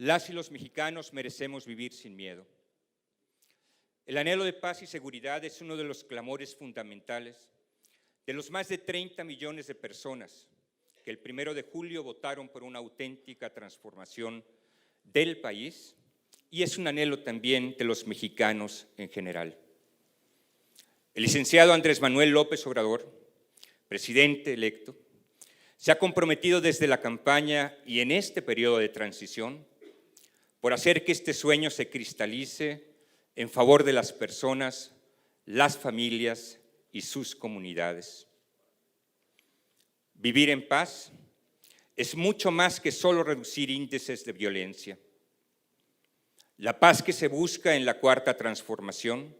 Las y los mexicanos merecemos vivir sin miedo. El anhelo de paz y seguridad es uno de los clamores fundamentales de los más de 30 millones de personas que el 1 de julio votaron por una auténtica transformación del país, y es un anhelo también de los mexicanos en general. El licenciado Andrés Manuel López Obrador, presidente electo, se ha comprometido desde la campaña y en este periodo de transición por hacer que este sueño se cristalice en favor de las personas, las familias y sus comunidades. Vivir en paz es mucho más que solo reducir índices de violencia. La paz que se busca en la Cuarta Transformación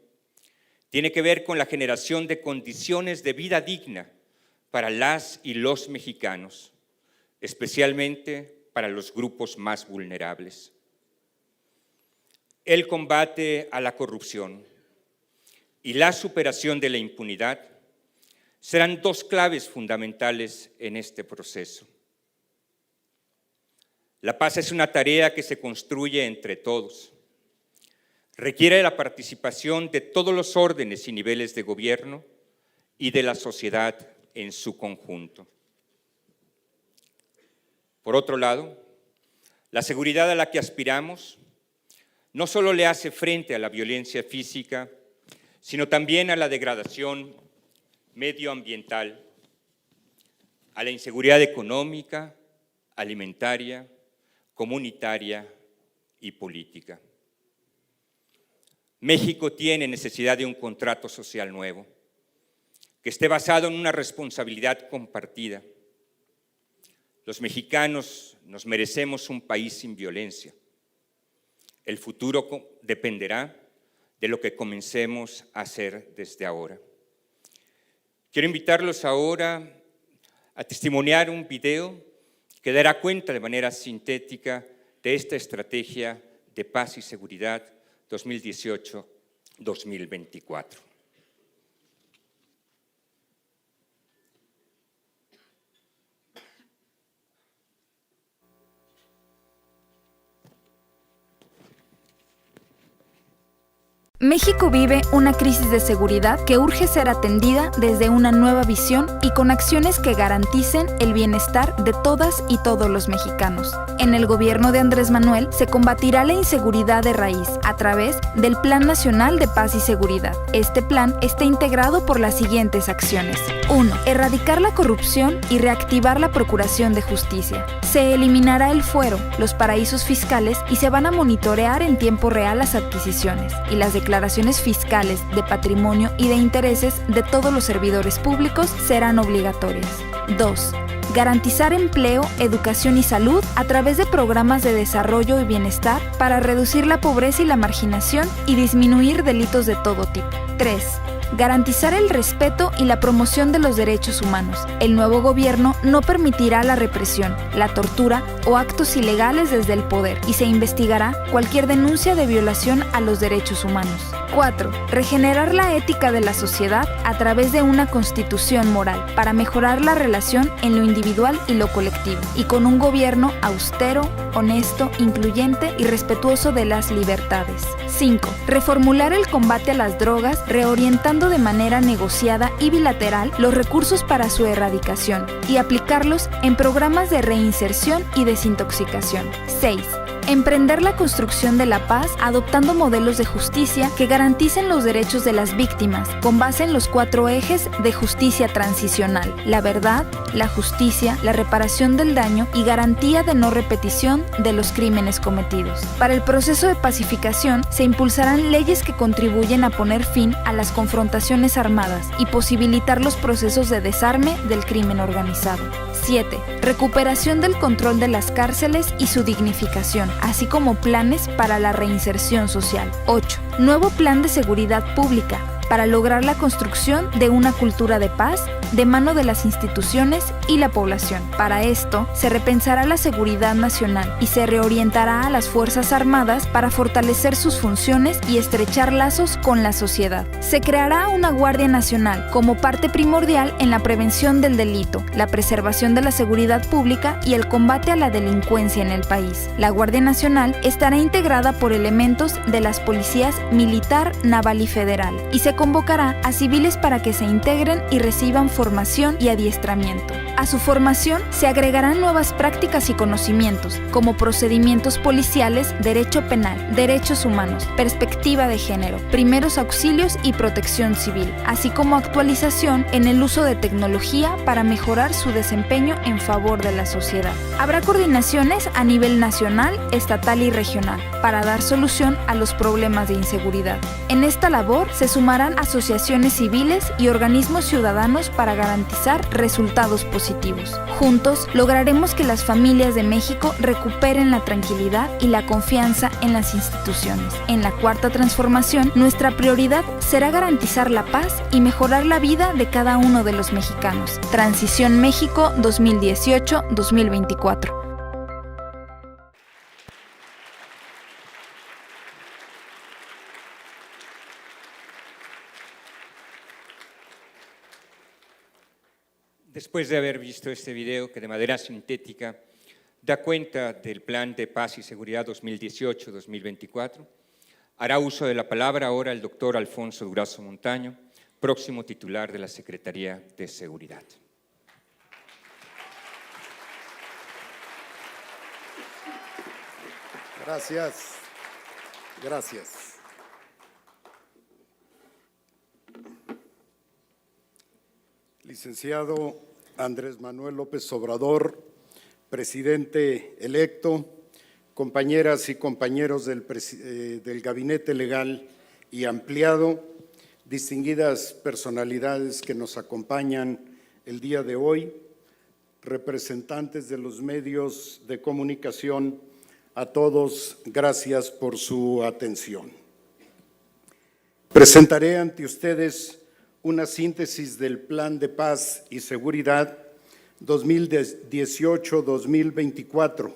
tiene que ver con la generación de condiciones de vida digna para las y los mexicanos, especialmente para los grupos más vulnerables. El combate a la corrupción y la superación de la impunidad serán dos claves fundamentales en este proceso. La paz es una tarea que se construye entre todos. Requiere la participación de todos los órdenes y niveles de gobierno y de la sociedad en su conjunto. Por otro lado, la seguridad a la que aspiramos no solo le hace frente a la violencia física, sino también a la degradación medioambiental, a la inseguridad económica, alimentaria, comunitaria y política. México tiene necesidad de un contrato social nuevo, que esté basado en una responsabilidad compartida. Los mexicanos nos merecemos un país sin violencia. El futuro dependerá de lo que comencemos a hacer desde ahora. Quiero invitarlos ahora a testimoniar un video que dará cuenta de manera sintética de esta estrategia de paz y seguridad 2018-2024. México vive una crisis de seguridad que urge ser atendida desde una nueva visión y con acciones que garanticen el bienestar de todas y todos los mexicanos. En el gobierno de Andrés Manuel se combatirá la inseguridad de raíz a través del Plan Nacional de Paz y Seguridad. Este plan está integrado por las siguientes acciones. 1. Erradicar la corrupción y reactivar la Procuración de Justicia. Se eliminará el fuero, los paraísos fiscales y se van a monitorear en tiempo real las adquisiciones y las declaraciones fiscales de patrimonio y de intereses de todos los servidores públicos serán obligatorias. 2. Garantizar empleo, educación y salud a través de programas de desarrollo y bienestar para reducir la pobreza y la marginación y disminuir delitos de todo tipo. 3. Garantizar el respeto y la promoción de los derechos humanos. El nuevo gobierno no permitirá la represión, la tortura o actos ilegales desde el poder y se investigará cualquier denuncia de violación a los derechos humanos. 4. Regenerar la ética de la sociedad a través de una constitución moral para mejorar la relación en lo individual y lo colectivo y con un gobierno austero, honesto, incluyente y respetuoso de las libertades. 5. Reformular el combate a las drogas, reorientando de manera negociada y bilateral los recursos para su erradicación y aplicarlos en programas de reinserción y desintoxicación. 6. Emprender la construcción de la paz adoptando modelos de justicia que garanticen los derechos de las víctimas con base en los 4 ejes de justicia transicional: la verdad, la justicia, la reparación del daño y garantía de no repetición de los crímenes cometidos. Para el proceso de pacificación se impulsarán leyes que contribuyen a poner fin a las confrontaciones armadas y posibilitar los procesos de desarme del crimen organizado. 7. Recuperación del control de las cárceles y su dignificación, así como planes para la reinserción social. 8. Nuevo plan de seguridad pública para lograr la construcción de una cultura de paz de mano de las instituciones y la población. Para esto, se repensará la seguridad nacional y se reorientará a las Fuerzas Armadas para fortalecer sus funciones y estrechar lazos con la sociedad. Se creará una Guardia Nacional como parte primordial en la prevención del delito, la preservación de la seguridad pública y el combate a la delincuencia en el país. La Guardia Nacional estará integrada por elementos de las policías militar, naval y federal, y se convocará a civiles para que se integren y reciban formación y adiestramiento. A su formación se agregarán nuevas prácticas y conocimientos, como procedimientos policiales, derecho penal, derechos humanos, perspectiva de género, primeros auxilios y protección civil, así como actualización en el uso de tecnología para mejorar su desempeño en favor de la sociedad. Habrá coordinaciones a nivel nacional, estatal y regional para dar solución a los problemas de inseguridad. En esta labor se sumarán asociaciones civiles y organismos ciudadanos para garantizar resultados positivos. Juntos lograremos que las familias de México recuperen la tranquilidad y la confianza en las instituciones. En la Cuarta Transformación, nuestra prioridad será garantizar la paz y mejorar la vida de cada uno de los mexicanos. Transición México 2018-2024. Después de haber visto este video que de manera sintética da cuenta del Plan de Paz y Seguridad 2018-2024, hará uso de la palabra ahora el doctor Alfonso Durazo Montaño, próximo titular de la Secretaría de Seguridad. Gracias. Licenciado Andrés Manuel López Obrador, presidente electo, compañeras y compañeros del Gabinete Legal y Ampliado, distinguidas personalidades que nos acompañan el día de hoy, representantes de los medios de comunicación, a todos, gracias por su atención. Presentaré ante ustedes una síntesis del Plan de Paz y Seguridad 2018-2024.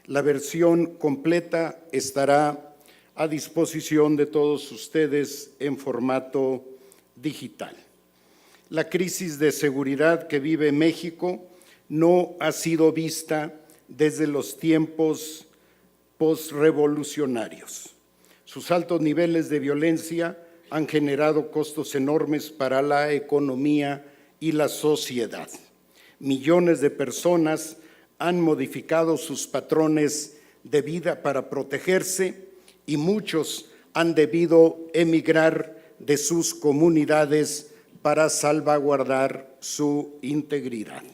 La versión completa estará a disposición de todos ustedes en formato digital. La crisis de seguridad que vive México no ha sido vista desde los tiempos postrevolucionarios. Sus altos niveles de violencia han generado costos enormes para la economía y la sociedad. Millones de personas han modificado sus patrones de vida para protegerse y muchos han debido emigrar de sus comunidades para salvaguardar su integridad.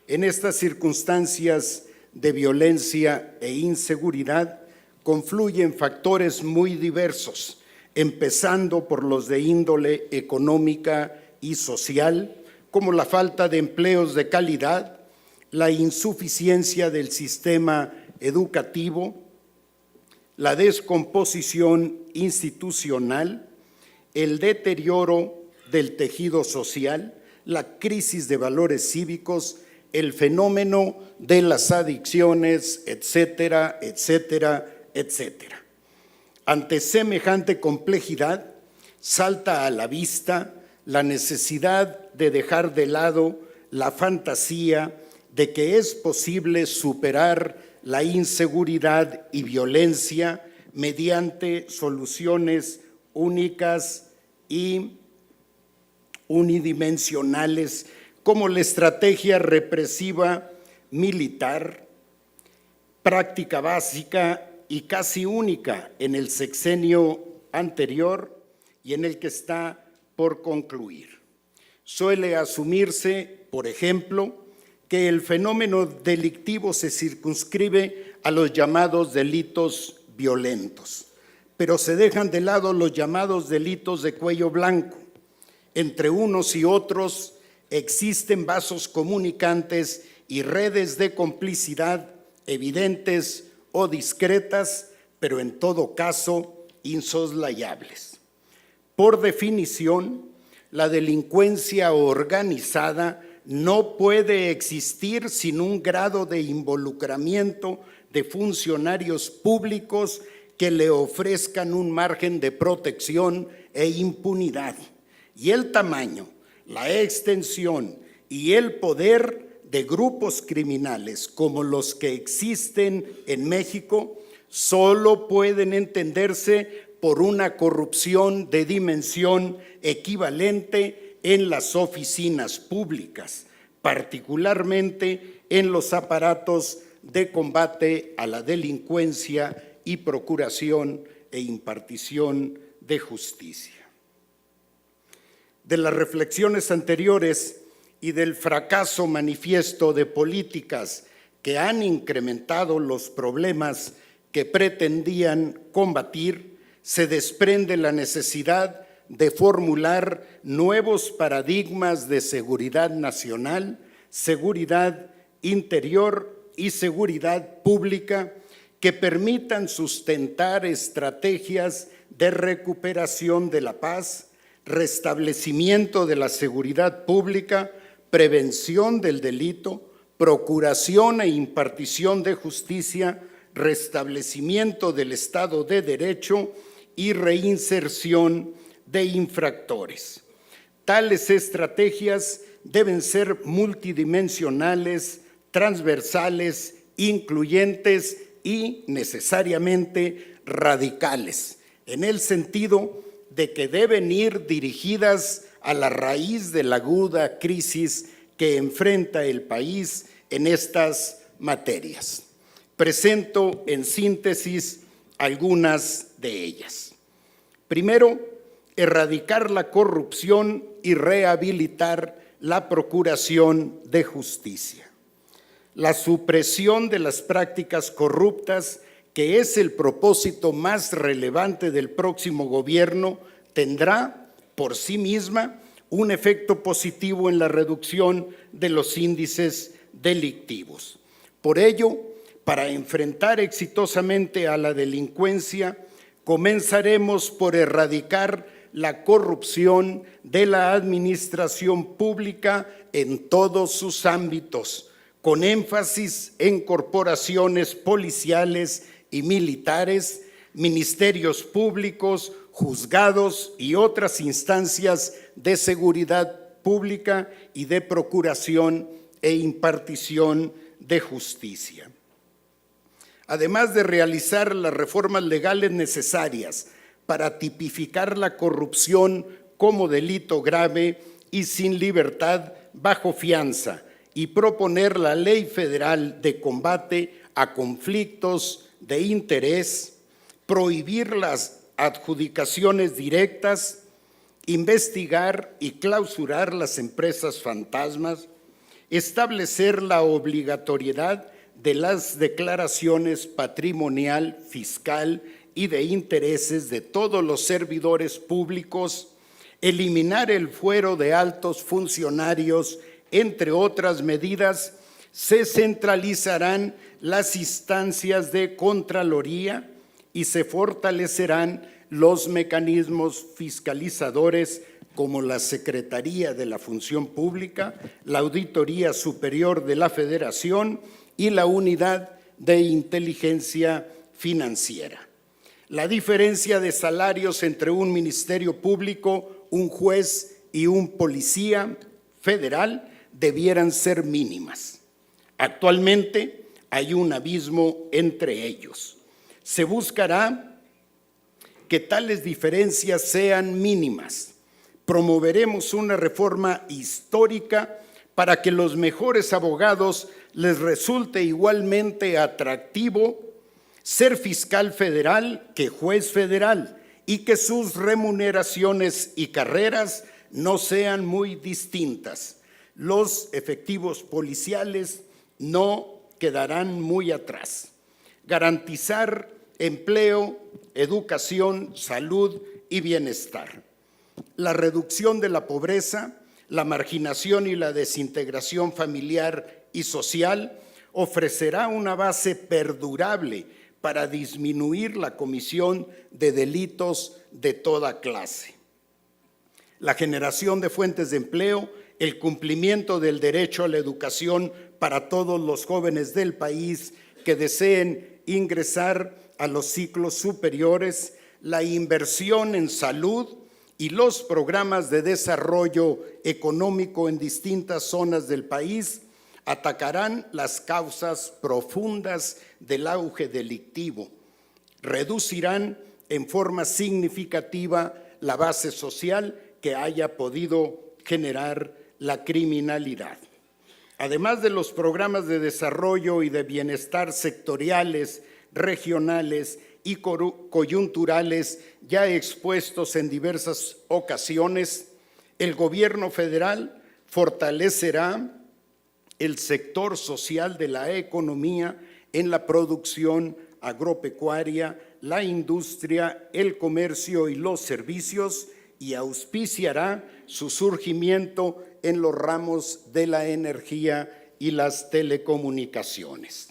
En estas circunstancias de violencia e inseguridad confluyen factores muy diversos, empezando por los de índole económica y social, como la falta de empleos de calidad, la insuficiencia del sistema educativo, la descomposición institucional, el deterioro del tejido social, la crisis de valores cívicos, el fenómeno de las adicciones, etcétera, etcétera, etcétera. Ante semejante complejidad, salta a la vista la necesidad de dejar de lado la fantasía de que es posible superar la inseguridad y violencia mediante soluciones únicas y unidimensionales como la estrategia represiva militar, práctica básica y casi única en el sexenio anterior y en el que está por concluir. Suele asumirse, por ejemplo, que el fenómeno delictivo se circunscribe a los llamados delitos violentos, pero se dejan de lado los llamados delitos de cuello blanco. Entre unos y otros existen vasos comunicantes y redes de complicidad evidentes o discretas, pero en todo caso insoslayables. Por definición, la delincuencia organizada no puede existir sin un grado de involucramiento de funcionarios públicos que le ofrezcan un margen de protección e impunidad. Y el tamaño, la extensión y el poder de grupos criminales como los que existen en México solo pueden entenderse por una corrupción de dimensión equivalente en las oficinas públicas, particularmente en los aparatos de combate a la delincuencia y procuración e impartición de justicia. De las reflexiones anteriores y del fracaso manifiesto de políticas que han incrementado los problemas que pretendían combatir, se desprende la necesidad de formular nuevos paradigmas de seguridad nacional, seguridad interior y seguridad pública que permitan sustentar estrategias de recuperación de la paz, restablecimiento de la seguridad pública, prevención del delito, procuración e impartición de justicia, restablecimiento del Estado de Derecho y reinserción de infractores. Tales estrategias deben ser multidimensionales, transversales, incluyentes y necesariamente radicales, en el sentido de que deben ir dirigidas a la raíz de la aguda crisis que enfrenta el país en estas materias. Presento en síntesis algunas de ellas. Primero, erradicar la corrupción y rehabilitar la procuración de justicia. La supresión de las prácticas corruptas, que es el propósito más relevante del próximo gobierno, tendrá por sí misma un efecto positivo en la reducción de los índices delictivos. Por ello, para enfrentar exitosamente a la delincuencia, comenzaremos por erradicar la corrupción de la administración pública en todos sus ámbitos, con énfasis en corporaciones policiales y militares, ministerios públicos, juzgados y otras instancias de seguridad pública y de procuración e impartición de justicia. Además de realizar las reformas legales necesarias para tipificar la corrupción como delito grave y sin libertad bajo fianza y proponer la Ley Federal de Combate a Conflictos de Interés, prohibir las adjudicaciones directas, investigar y clausurar las empresas fantasmas, establecer la obligatoriedad de las declaraciones patrimonial, fiscal y de intereses de todos los servidores públicos, eliminar el fuero de altos funcionarios, entre otras medidas. Se centralizarán las instancias de Contraloría y se fortalecerán los mecanismos fiscalizadores como la Secretaría de la Función Pública, la Auditoría Superior de la Federación y la Unidad de Inteligencia Financiera. La diferencia de salarios entre un ministerio público, un juez y un policía federal debieran ser mínimas. Actualmente hay un abismo entre ellos. Se buscará que tales diferencias sean mínimas. Promoveremos una reforma histórica para que los mejores abogados les resulte igualmente atractivo ser fiscal federal que juez federal y que sus remuneraciones y carreras no sean muy distintas. Los efectivos policiales no quedarán muy atrás. Garantizar empleo, educación, salud y bienestar. La reducción de la pobreza, la marginación y la desintegración familiar y social ofrecerá una base perdurable para disminuir la comisión de delitos de toda clase. la generación de fuentes de empleo, el cumplimiento del derecho a la educación para todos los jóvenes del país que deseen ingresar a los ciclos superiores, la inversión en salud y los programas de desarrollo económico en distintas zonas del país atacarán las causas profundas del auge delictivo, reducirán en forma significativa la base social que haya podido generar la criminalidad. Además de los programas de desarrollo y de bienestar sectoriales, regionales y coyunturales ya expuestos en diversas ocasiones, el gobierno federal fortalecerá el sector social de la economía en la producción agropecuaria, la industria, el comercio y los servicios, y auspiciará su surgimiento en los ramos de la energía y las telecomunicaciones.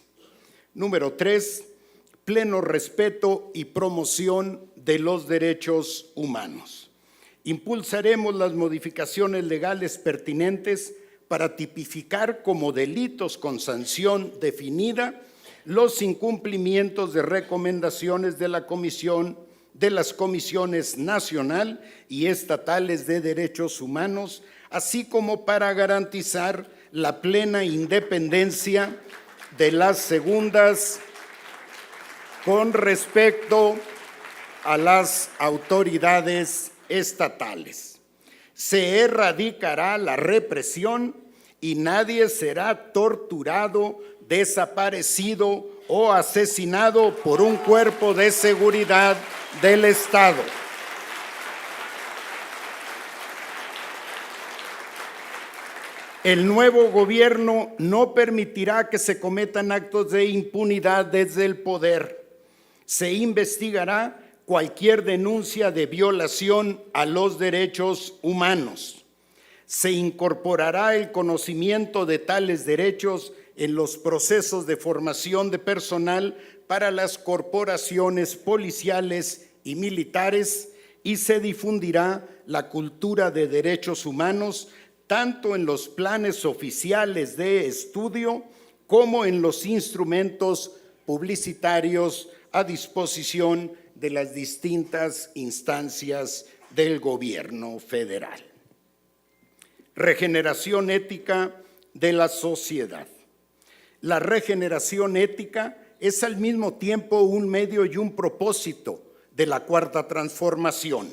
Número 3, pleno respeto y promoción de los derechos humanos. Impulsaremos las modificaciones legales pertinentes para tipificar como delitos con sanción definida los incumplimientos de recomendaciones de las comisiones nacional y estatales de derechos humanos, así como para garantizar la plena independencia de las segundas con respecto a las autoridades estatales. Se erradicará la represión y nadie será torturado, desaparecido o asesinado por un cuerpo de seguridad del Estado. El nuevo gobierno no permitirá que se cometan actos de impunidad desde el poder. Se investigará cualquier denuncia de violación a los derechos humanos. Se incorporará el conocimiento de tales derechos en los procesos de formación de personal para las corporaciones policiales y militares y se difundirá la cultura de derechos humanos tanto en los planes oficiales de estudio como en los instrumentos publicitarios a disposición de las distintas instancias del gobierno federal. Regeneración ética de la sociedad. La regeneración ética es al mismo tiempo un medio y un propósito de la Cuarta Transformación.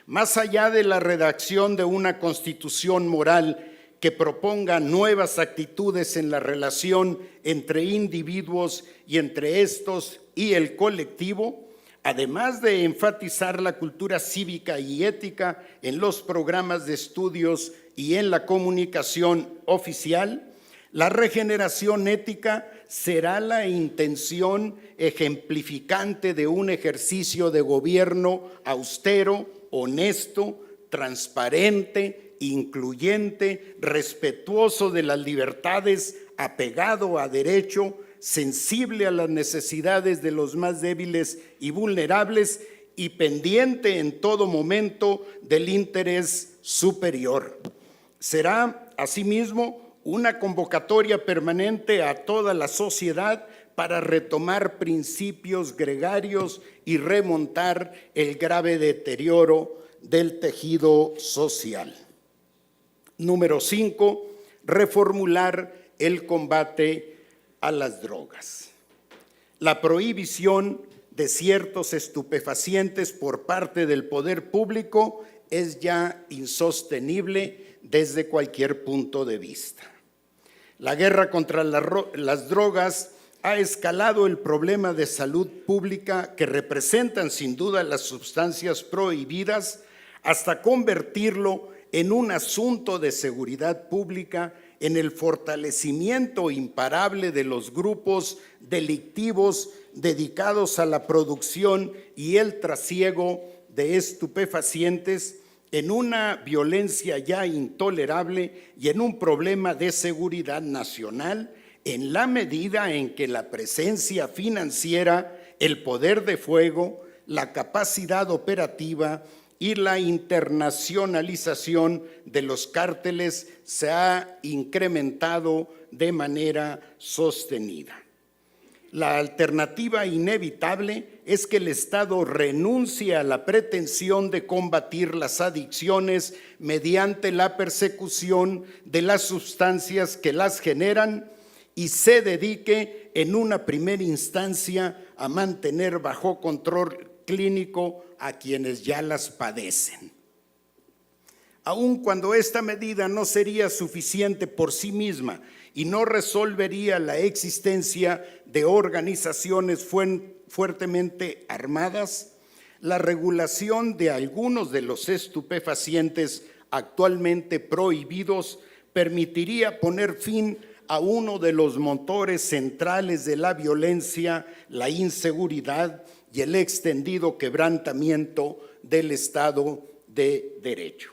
Más allá de la redacción de una constitución moral que proponga nuevas actitudes en la relación entre individuos y entre estos y el colectivo, además de enfatizar la cultura cívica y ética en los programas de estudios y en la comunicación oficial, la regeneración ética será la intención ejemplificante de un ejercicio de gobierno austero, honesto, transparente, incluyente, respetuoso de las libertades, apegado a derecho, sensible a las necesidades de los más débiles y vulnerables y pendiente en todo momento del interés superior. Será, asimismo, una convocatoria permanente a toda la sociedad para retomar principios gregarios y remontar el grave deterioro del tejido social. Número 5, reformular el combate a las drogas. La prohibición de ciertos estupefacientes por parte del poder público es ya insostenible desde cualquier punto de vista. La guerra contra las drogas ha escalado el problema de salud pública que representan sin duda las sustancias prohibidas hasta convertirlo en un asunto de seguridad pública, en el fortalecimiento imparable de los grupos delictivos dedicados a la producción y el trasiego de estupefacientes, en una violencia ya intolerable y en un problema de seguridad nacional, en la medida en que la presencia financiera, el poder de fuego, la capacidad operativa y la internacionalización de los cárteles se ha incrementado de manera sostenida. La alternativa inevitable es que el Estado renuncie a la pretensión de combatir las adicciones mediante la persecución de las sustancias que las generan y se dedique en una primera instancia a mantener bajo control clínico a quienes ya las padecen. Aun cuando esta medida no sería suficiente por sí misma y no resolvería la existencia de organizaciones fuertemente armadas, la regulación de algunos de los estupefacientes actualmente prohibidos permitiría poner fin a uno de los motores centrales de la violencia, la inseguridad y el extendido quebrantamiento del Estado de Derecho.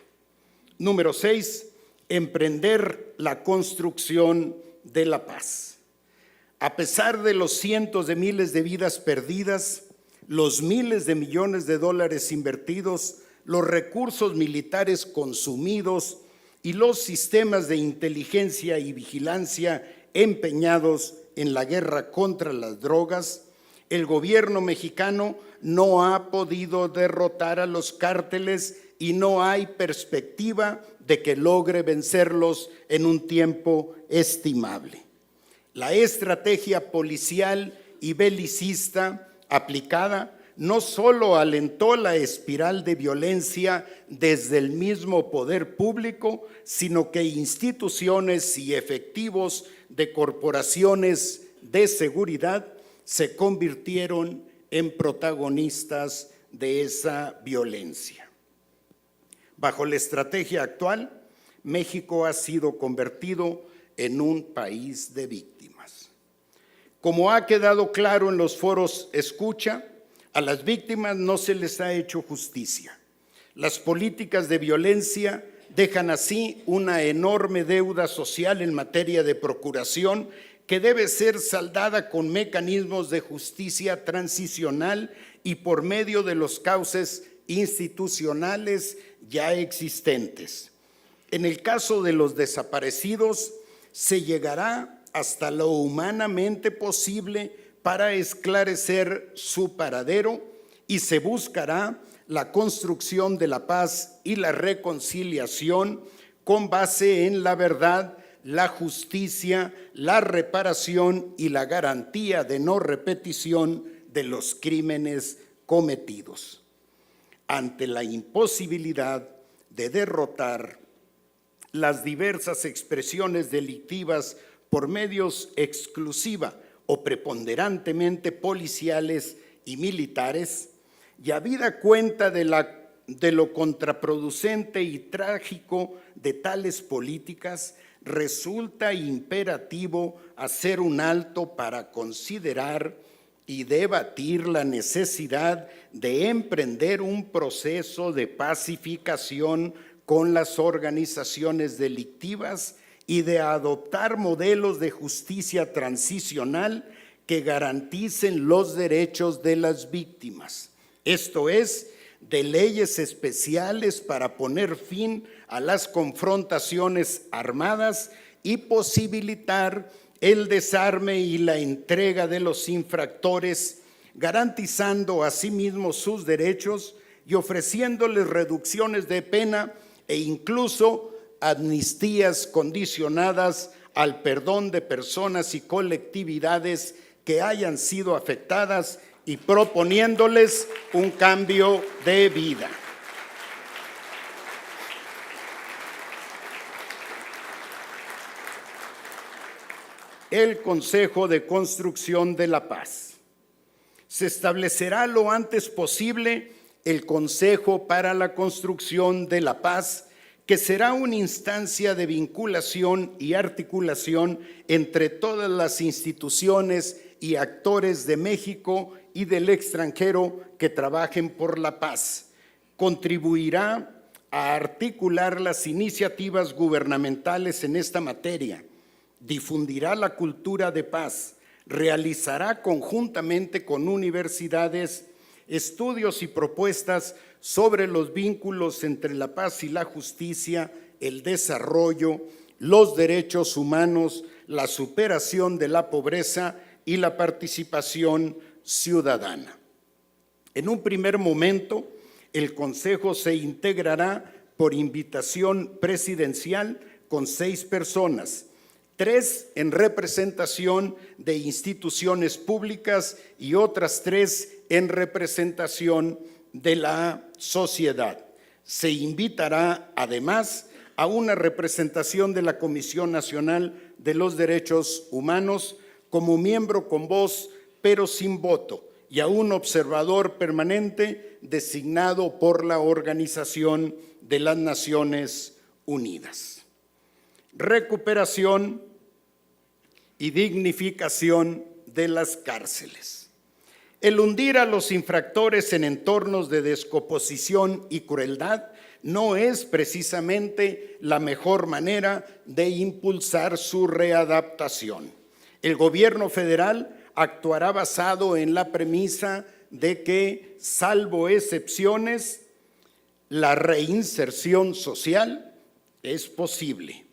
Número 6, emprender la construcción de la paz. A pesar de los cientos de miles de vidas perdidas, los miles de millones de dólares invertidos, los recursos militares consumidos y los sistemas de inteligencia y vigilancia empeñados en la guerra contra las drogas, el gobierno mexicano no ha podido derrotar a los cárteles y no hay perspectiva de que logre vencerlos en un tiempo estimable. La estrategia policial y belicista aplicada no solo alentó la espiral de violencia desde el mismo poder público, sino que instituciones y efectivos de corporaciones de seguridad se convirtieron en protagonistas de esa violencia. Bajo la estrategia actual, México ha sido convertido en un país de víctimas. Como ha quedado claro en los foros escucha, a las víctimas no se les ha hecho justicia. Las políticas de violencia dejan así una enorme deuda social en materia de procuración que debe ser saldada con mecanismos de justicia transicional y por medio de los cauces institucionales ya existentes. En el caso de los desaparecidos, se llegará hasta lo humanamente posible para esclarecer su paradero y se buscará la construcción de la paz y la reconciliación con base en la verdad, la justicia, la reparación y la garantía de no repetición de los crímenes cometidos. Ante la imposibilidad de derrotar las diversas expresiones delictivas por medios exclusiva o preponderantemente policiales y militares, y habida cuenta de lo contraproducente y trágico de tales políticas, resulta imperativo hacer un alto para considerar y debatir la necesidad de emprender un proceso de pacificación con las organizaciones delictivas y de adoptar modelos de justicia transicional que garanticen los derechos de las víctimas. Esto es, de leyes especiales para poner fin a las confrontaciones armadas y posibilitar el desarme y la entrega de los infractores, garantizando asimismo sus derechos y ofreciéndoles reducciones de pena e incluso amnistías condicionadas al perdón de personas y colectividades que hayan sido afectadas y proponiéndoles un cambio de vida. El Consejo de Construcción de la Paz. Se establecerá lo antes posible el Consejo para la Construcción de la Paz, que será una instancia de vinculación y articulación entre todas las instituciones y actores de México y del extranjero que trabajen por la paz. Contribuirá a articular las iniciativas gubernamentales en esta materia, difundirá la cultura de paz, realizará conjuntamente con universidades estudios y propuestas sobre los vínculos entre la paz y la justicia, el desarrollo, los derechos humanos, la superación de la pobreza y la participación ciudadana. En un primer momento, el Consejo se integrará por invitación presidencial con 6 personas, 3 en representación de instituciones públicas y otras 3 en representación de la sociedad. Se invitará además a una representación de la Comisión Nacional de los Derechos Humanos como miembro con voz pero sin voto, y a un observador permanente designado por la Organización de las Naciones Unidas. Recuperación y dignificación de las cárceles. El hundir a los infractores en entornos de descomposición y crueldad no es precisamente la mejor manera de impulsar su readaptación. El gobierno federal actuará basado en la premisa de que, salvo excepciones, la reinserción social es posible.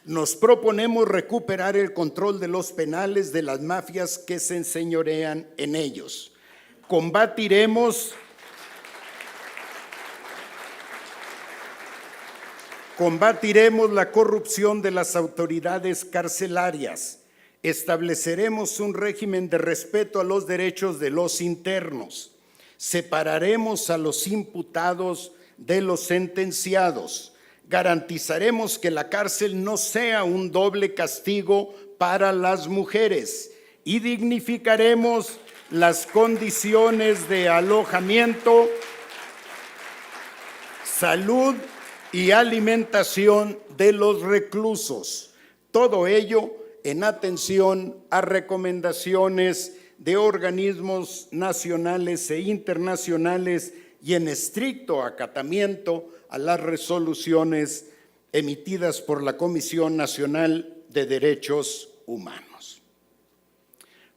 Nos proponemos recuperar el control de los penales de las mafias que se enseñorean en ellos. Combatiremos la corrupción de las autoridades carcelarias. Estableceremos un régimen de respeto a los derechos de los internos. Separaremos a los imputados de los sentenciados. Garantizaremos que la cárcel no sea un doble castigo para las mujeres y dignificaremos las condiciones de alojamiento, salud y alimentación de los reclusos. Todo ello en atención a recomendaciones de organismos nacionales e internacionales y en estricto acatamiento a las resoluciones emitidas por la Comisión Nacional de Derechos Humanos.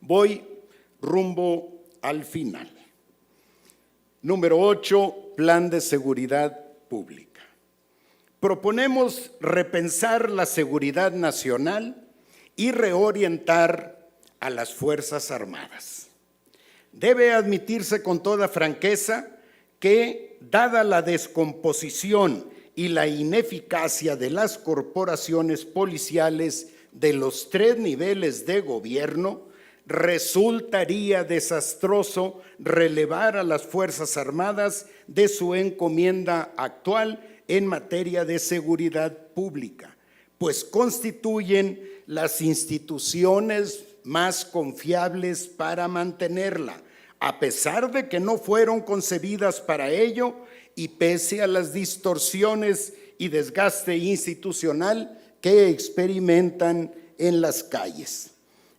Voy rumbo al final. Número 8, Plan de Seguridad Pública. Proponemos repensar la seguridad nacional y reorientar a las Fuerzas Armadas. Debe admitirse con toda franqueza que, dada la descomposición y la ineficacia de las corporaciones policiales de los 3 niveles de gobierno, resultaría desastroso relevar a las Fuerzas Armadas de su encomienda actual en materia de seguridad pública, pues constituyen las instituciones más confiables para mantenerla, a pesar de que no fueron concebidas para ello y pese a las distorsiones y desgaste institucional que experimentan en las calles.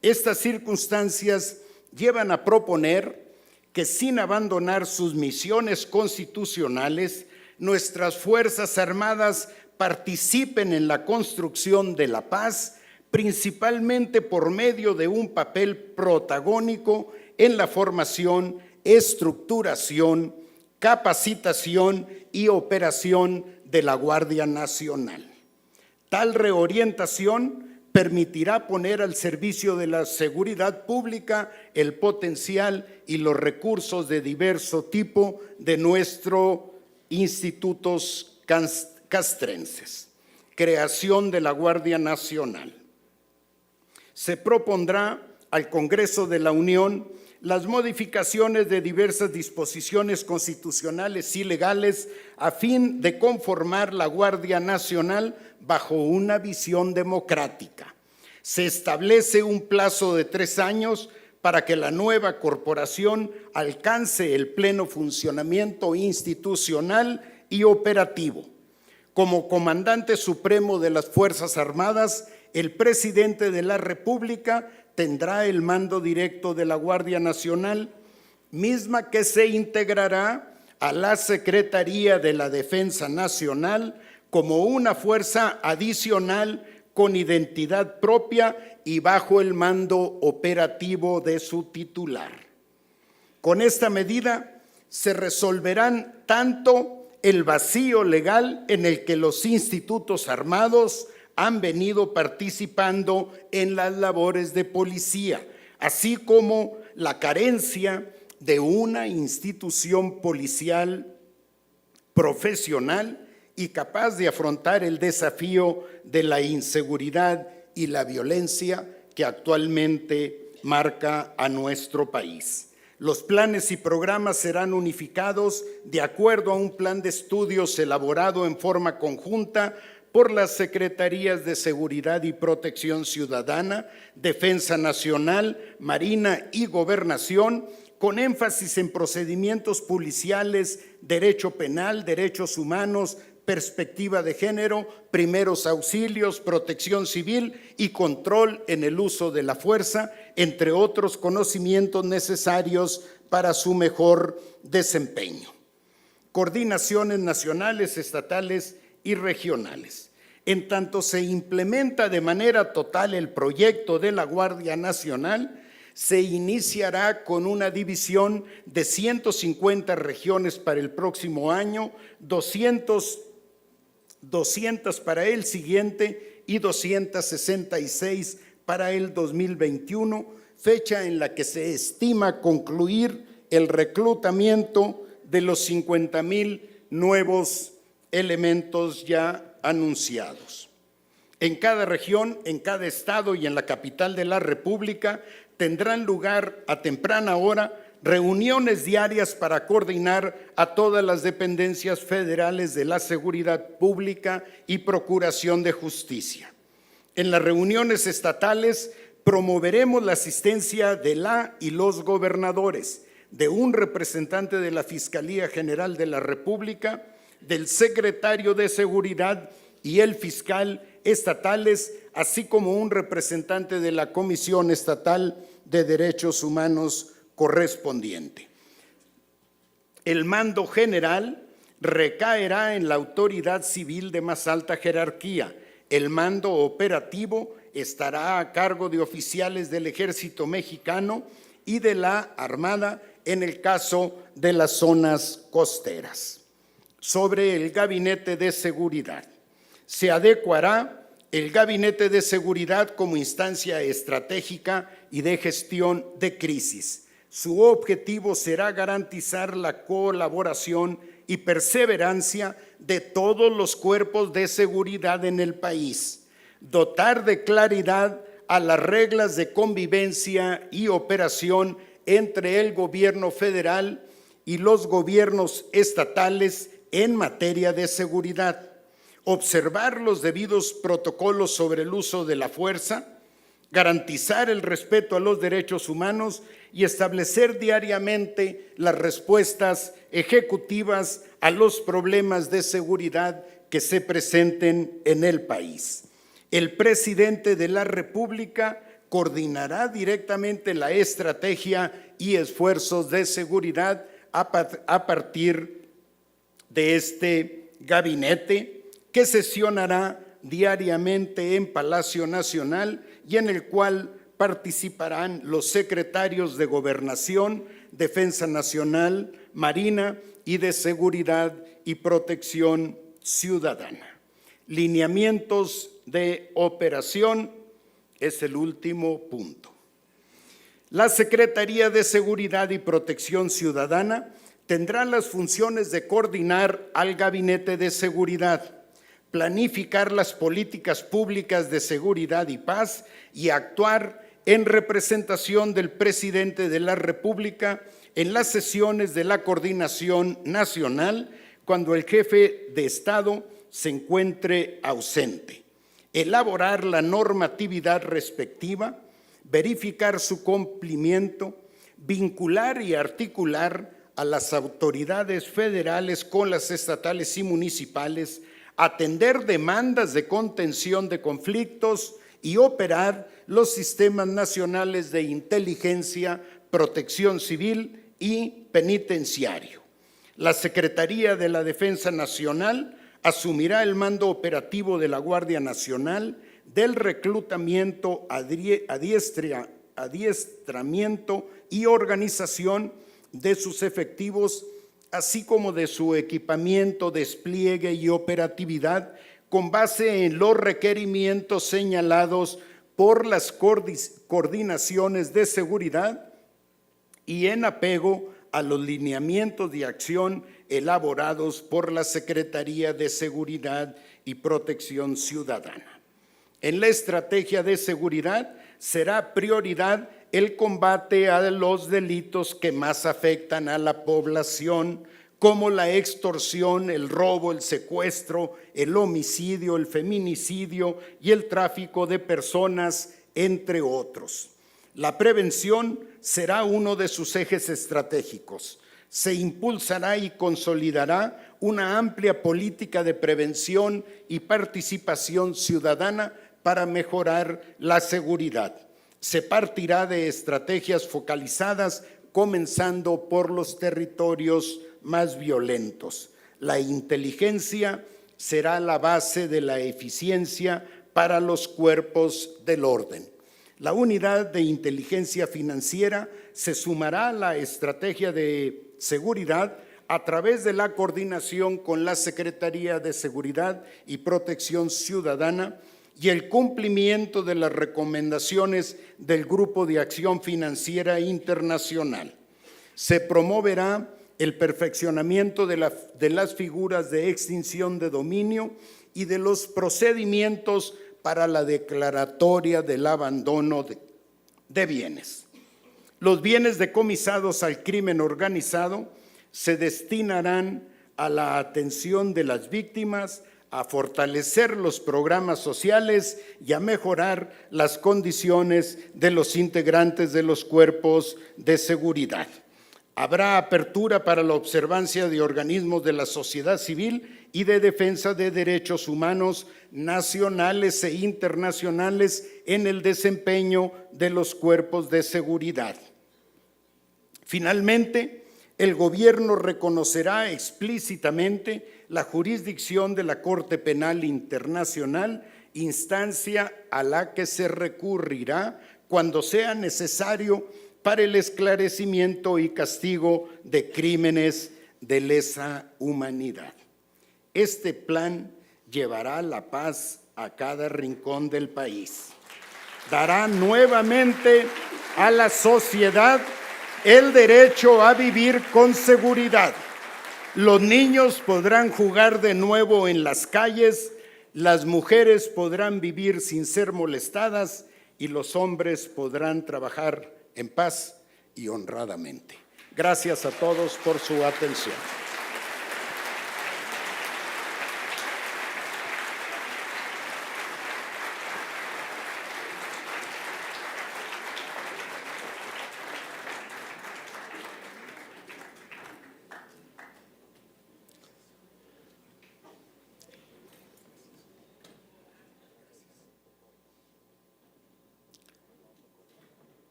Estas circunstancias llevan a proponer que, sin abandonar sus misiones constitucionales, nuestras Fuerzas Armadas participen en la construcción de la paz, principalmente por medio de un papel protagónico en la formación, estructuración, capacitación y operación de la Guardia Nacional. Tal reorientación permitirá poner al servicio de la seguridad pública el potencial y los recursos de diverso tipo de nuestros institutos castrenses. Creación de la Guardia Nacional. Se propondrá al Congreso de la Unión las modificaciones de diversas disposiciones constitucionales y legales a fin de conformar la Guardia Nacional bajo una visión democrática. Se establece un plazo de 3 años para que la nueva corporación alcance el pleno funcionamiento institucional y operativo. Como comandante supremo de las Fuerzas Armadas, el presidente de la República tendrá el mando directo de la Guardia Nacional, misma que se integrará a la Secretaría de la Defensa Nacional como una fuerza adicional con identidad propia y bajo el mando operativo de su titular. Con esta medida se resolverán tanto el vacío legal en el que los institutos armados han venido participando en las labores de policía, así como la carencia de una institución policial profesional y capaz de afrontar el desafío de la inseguridad y la violencia que actualmente marca a nuestro país. Los planes y programas serán unificados de acuerdo a un plan de estudios elaborado en forma conjunta por las Secretarías de Seguridad y Protección Ciudadana, Defensa Nacional, Marina y Gobernación, con énfasis en procedimientos policiales, derecho penal, derechos humanos, perspectiva de género, primeros auxilios, protección civil y control en el uso de la fuerza, entre otros conocimientos necesarios para su mejor desempeño. Coordinaciones nacionales, estatales y regionales. En tanto se implementa de manera total el proyecto de la Guardia Nacional, se iniciará con una división de 150 regiones para el próximo año, 200 para el siguiente y 266 para el 2021, fecha en la que se estima concluir el reclutamiento de los 50,000 nuevos elementos ya anunciados. En cada región, en cada estado y en la capital de la República tendrán lugar a temprana hora reuniones diarias para coordinar a todas las dependencias federales de la seguridad pública y procuración de justicia. En las reuniones estatales promoveremos la asistencia de la y los gobernadores, de un representante de la Fiscalía General de la República, del secretario de Seguridad y el fiscal estatales, así como un representante de la Comisión Estatal de Derechos Humanos correspondiente. El mando general recaerá en la autoridad civil de más alta jerarquía. El mando operativo estará a cargo de oficiales del Ejército Mexicano y de la Armada en el caso de las zonas costeras. Sobre el Gabinete de Seguridad. Se adecuará el Gabinete de Seguridad como instancia estratégica y de gestión de crisis. Su objetivo será garantizar la colaboración y perseverancia de todos los cuerpos de seguridad en el país, dotar de claridad a las reglas de convivencia y operación entre el gobierno federal y los gobiernos estatales en materia de seguridad, observar los debidos protocolos sobre el uso de la fuerza, garantizar el respeto a los derechos humanos y establecer diariamente las respuestas ejecutivas a los problemas de seguridad que se presenten en el país. El presidente de la República coordinará directamente la estrategia y esfuerzos de seguridad a partir de este gabinete, que sesionará diariamente en Palacio Nacional y en el cual participarán los secretarios de Gobernación, Defensa Nacional, Marina y de Seguridad y Protección Ciudadana. Lineamientos de operación es el último punto. La Secretaría de Seguridad y Protección Ciudadana tendrá las funciones de coordinar al Gabinete de Seguridad, planificar las políticas públicas de seguridad y paz y actuar en representación del presidente de la República en las sesiones de la Coordinación Nacional cuando el jefe de Estado se encuentre ausente, elaborar la normatividad respectiva, verificar su cumplimiento, vincular y articular a las autoridades federales con las estatales y municipales, atender demandas de contención de conflictos y operar los sistemas nacionales de inteligencia, protección civil y penitenciario. La Secretaría de la Defensa Nacional asumirá el mando operativo de la Guardia Nacional, del reclutamiento, adiestramiento y organización de sus efectivos así como de su equipamiento, despliegue y operatividad, con base en los requerimientos señalados por las coordinaciones de seguridad y en apego a los lineamientos de acción elaborados por la Secretaría de Seguridad y Protección Ciudadana. En la estrategia de seguridad será prioridad el combate a los delitos que más afectan a la población, como la extorsión, el robo, el secuestro, el homicidio, el feminicidio y el tráfico de personas, entre otros. La prevención será uno de sus ejes estratégicos. Se impulsará y consolidará una amplia política de prevención y participación ciudadana para mejorar la seguridad. Se partirá de estrategias focalizadas, comenzando por los territorios más violentos. La inteligencia será la base de la eficiencia para los cuerpos del orden. La unidad de inteligencia financiera se sumará a la estrategia de seguridad a través de la coordinación con la Secretaría de Seguridad y Protección Ciudadana y el cumplimiento de las recomendaciones del Grupo de Acción Financiera Internacional. Se promoverá el perfeccionamiento de las figuras de extinción de dominio y de los procedimientos para la declaratoria del abandono de bienes. Los bienes decomisados al crimen organizado se destinarán a la atención de las víctimas, a fortalecer los programas sociales y a mejorar las condiciones de los integrantes de los cuerpos de seguridad. Habrá apertura para la observancia de organismos de la sociedad civil y de defensa de derechos humanos nacionales e internacionales en el desempeño de los cuerpos de seguridad. Finalmente, el gobierno reconocerá explícitamente la jurisdicción de la Corte Penal Internacional, instancia a la que se recurrirá cuando sea necesario para el esclarecimiento y castigo de crímenes de lesa humanidad. Este plan llevará la paz a cada rincón del país. Dará nuevamente a la sociedad el derecho a vivir con seguridad. Los niños podrán jugar de nuevo en las calles, las mujeres podrán vivir sin ser molestadas y los hombres podrán trabajar en paz y honradamente. Gracias a todos por su atención.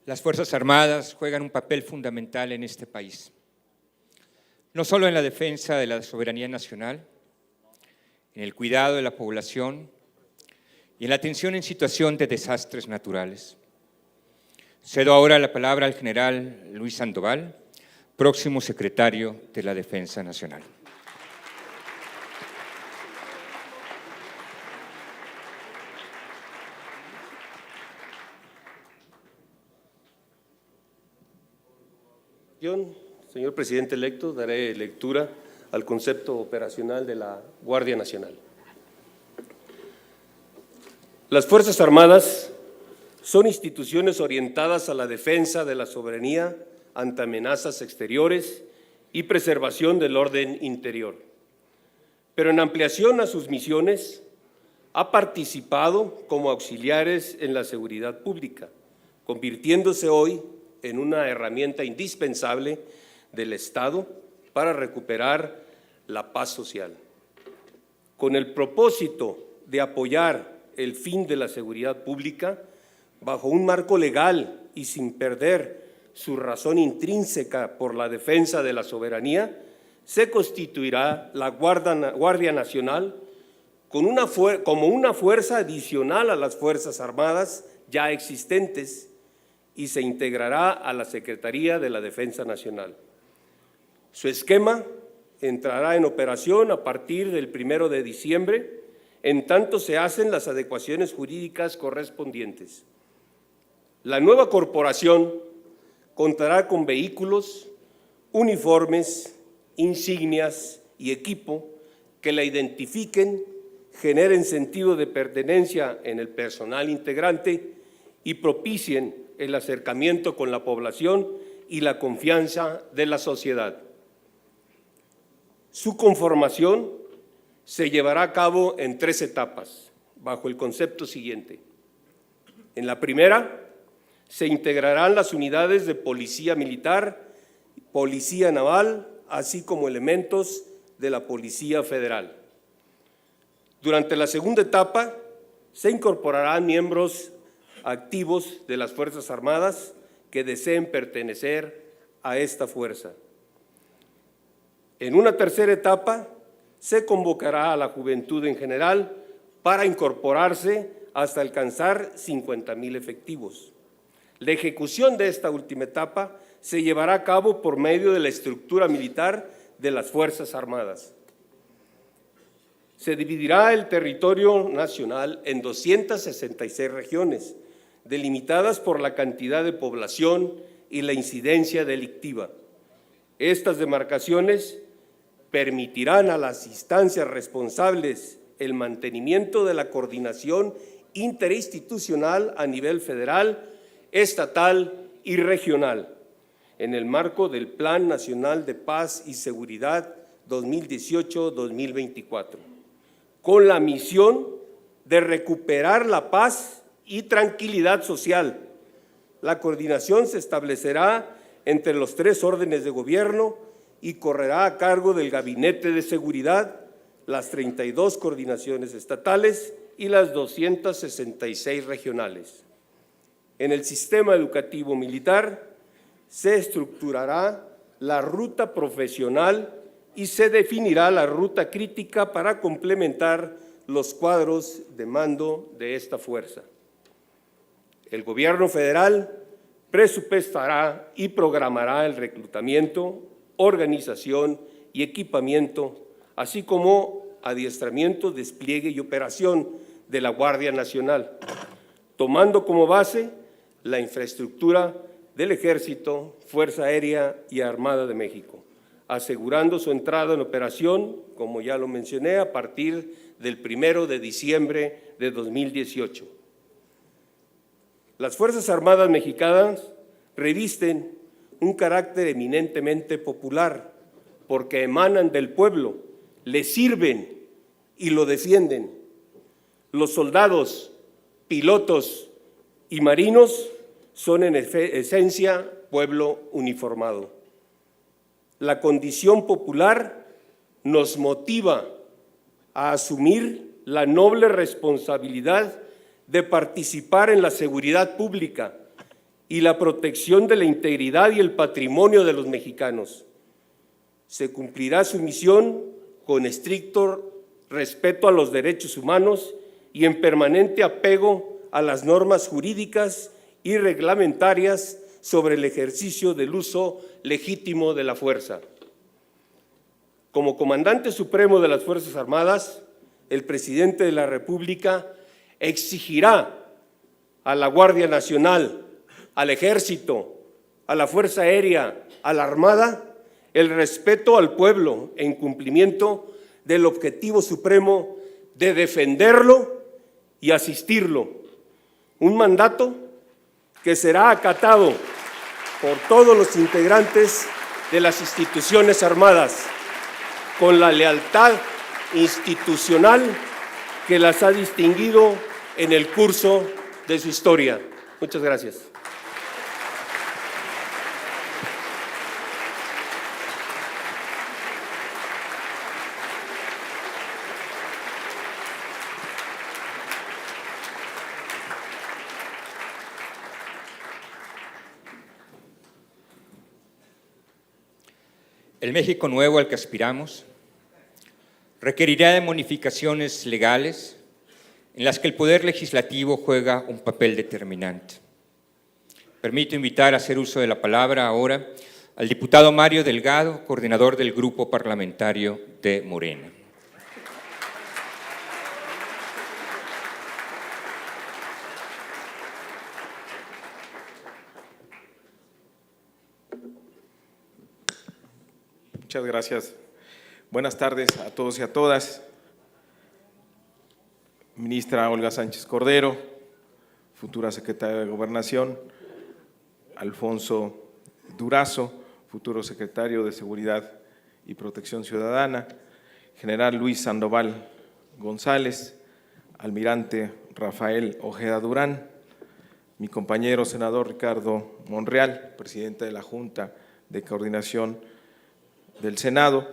Las Fuerzas Armadas juegan un papel fundamental en este país, no solo en la defensa de la soberanía nacional, en el cuidado de la población y en la atención en situación de desastres naturales. Cedo ahora la palabra al general Luis Sandoval, próximo secretario de la Defensa Nacional. Señor presidente electo, daré lectura al concepto operacional de la Guardia Nacional. Las Fuerzas Armadas son instituciones orientadas a la defensa de la soberanía ante amenazas exteriores y preservación del orden interior. Pero en ampliación a sus misiones, ha participado como auxiliares en la seguridad pública, convirtiéndose hoy en una herramienta indispensable del Estado para recuperar la paz social. Con el propósito de apoyar el fin de la seguridad pública, bajo un marco legal y sin perder su razón intrínseca por la defensa de la soberanía, se constituirá la Guardia Nacional como una fuerza adicional a las Fuerzas Armadas ya existentes y se integrará a la Secretaría de la Defensa Nacional. Su esquema entrará en operación a partir del 1 de diciembre, en tanto se hacen las adecuaciones jurídicas correspondientes. La nueva corporación contará con vehículos, uniformes, insignias y equipo que la identifiquen, generen sentido de pertenencia en el personal integrante y propicien el acercamiento con la población y la confianza de la sociedad. Su conformación se llevará a cabo en 3 etapas, bajo el concepto siguiente. En la primera, se integrarán las unidades de policía militar, policía naval, así como elementos de la Policía Federal. Durante la segunda etapa, se incorporarán miembros activos de las Fuerzas Armadas que deseen pertenecer a esta fuerza. En una tercera etapa, se convocará a la juventud en general para incorporarse hasta alcanzar 50,000 efectivos. La ejecución de esta última etapa se llevará a cabo por medio de la estructura militar de las Fuerzas Armadas. Se dividirá el territorio nacional en 266 regiones, delimitadas por la cantidad de población y la incidencia delictiva. Estas demarcaciones permitirán a las instancias responsables el mantenimiento de la coordinación interinstitucional a nivel federal, estatal y regional, en el marco del Plan Nacional de Paz y Seguridad 2018-2024, con la misión de recuperar la paz y tranquilidad social. La coordinación se establecerá entre los 3 órdenes de gobierno y correrá a cargo del Gabinete de Seguridad, las 32 coordinaciones estatales y las 266 regionales. En el sistema educativo militar se estructurará la ruta profesional y se definirá la ruta crítica para complementar los cuadros de mando de esta fuerza. El Gobierno federal presupuestará y programará el reclutamiento, organización y equipamiento, así como adiestramiento, despliegue y operación de la Guardia Nacional, tomando como base la infraestructura del Ejército, Fuerza Aérea y Armada de México, asegurando su entrada en operación, como ya lo mencioné, a partir del 1 de diciembre de 2018. Las Fuerzas Armadas mexicanas revisten un carácter eminentemente popular porque emanan del pueblo, le sirven y lo defienden. Los soldados, pilotos y marinos son en esencia pueblo uniformado. La condición popular nos motiva a asumir la noble responsabilidad de participar en la seguridad pública y la protección de la integridad y el patrimonio de los mexicanos. Se cumplirá su misión con estricto respeto a los derechos humanos y en permanente apego a las normas jurídicas y reglamentarias sobre el ejercicio del uso legítimo de la fuerza. Como comandante supremo de las Fuerzas Armadas, el presidente de la República exigirá a la Guardia Nacional, al Ejército, a la Fuerza Aérea, a la Armada, el respeto al pueblo en cumplimiento del objetivo supremo de defenderlo y asistirlo. Un mandato que será acatado por todos los integrantes de las instituciones armadas, con la lealtad institucional que las ha distinguido en el curso de su historia. Muchas gracias. El México nuevo al que aspiramos requerirá de modificaciones legales en las que el Poder Legislativo juega un papel determinante. Permito invitar a hacer uso de la palabra ahora al diputado Mario Delgado, coordinador del Grupo Parlamentario de Morena. Muchas gracias. Buenas tardes a todos y a todas. Ministra Olga Sánchez Cordero, futura secretaria de Gobernación, Alfonso Durazo, futuro secretario de Seguridad y Protección Ciudadana, general Luis Sandoval González, almirante Rafael Ojeda Durán, mi compañero senador Ricardo Monreal, presidente de la Junta de Coordinación del Senado,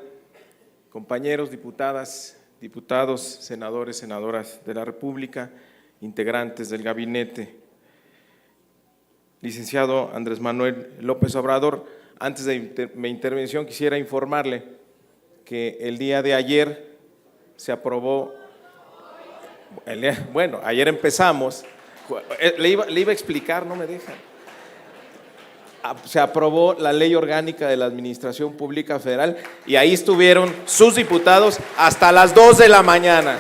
compañeros diputadas, diputados, senadores, senadoras de la República, integrantes del gabinete, licenciado Andrés Manuel López Obrador. Antes de mi intervención quisiera informarle que el día de ayer se aprobó, bueno, ayer empezamos, le iba a explicar, no me dejan. Se aprobó la Ley Orgánica de la Administración Pública Federal y ahí estuvieron sus diputados hasta las 2 de la mañana.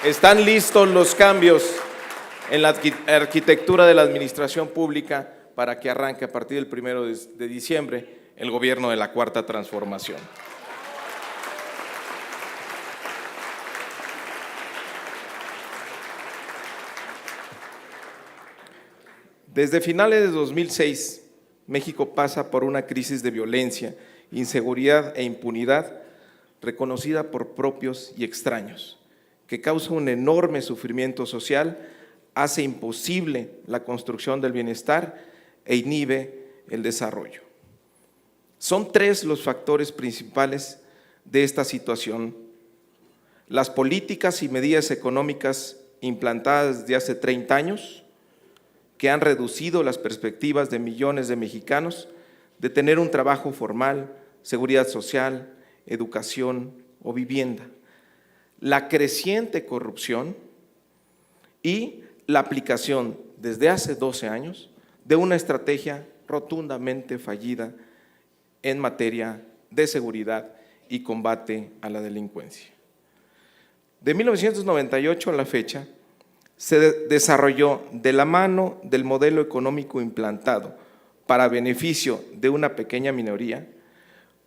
Están listos los cambios en la arquitectura de la administración pública para que arranque a partir del 1 de diciembre el gobierno de la Cuarta Transformación. Desde finales de 2006, México pasa por una crisis de violencia, inseguridad e impunidad reconocida por propios y extraños, que causa un enorme sufrimiento social, hace imposible la construcción del bienestar e inhibe el desarrollo. Son tres los factores principales de esta situación: las políticas y medidas económicas implantadas desde hace 30 años, que han reducido las perspectivas de millones de mexicanos de tener un trabajo formal, seguridad social, educación o vivienda, la creciente corrupción y la aplicación desde hace 12 años de una estrategia rotundamente fallida en materia de seguridad y combate a la delincuencia. De 1998 a la fecha, se desarrolló de la mano del modelo económico implantado para beneficio de una pequeña minoría,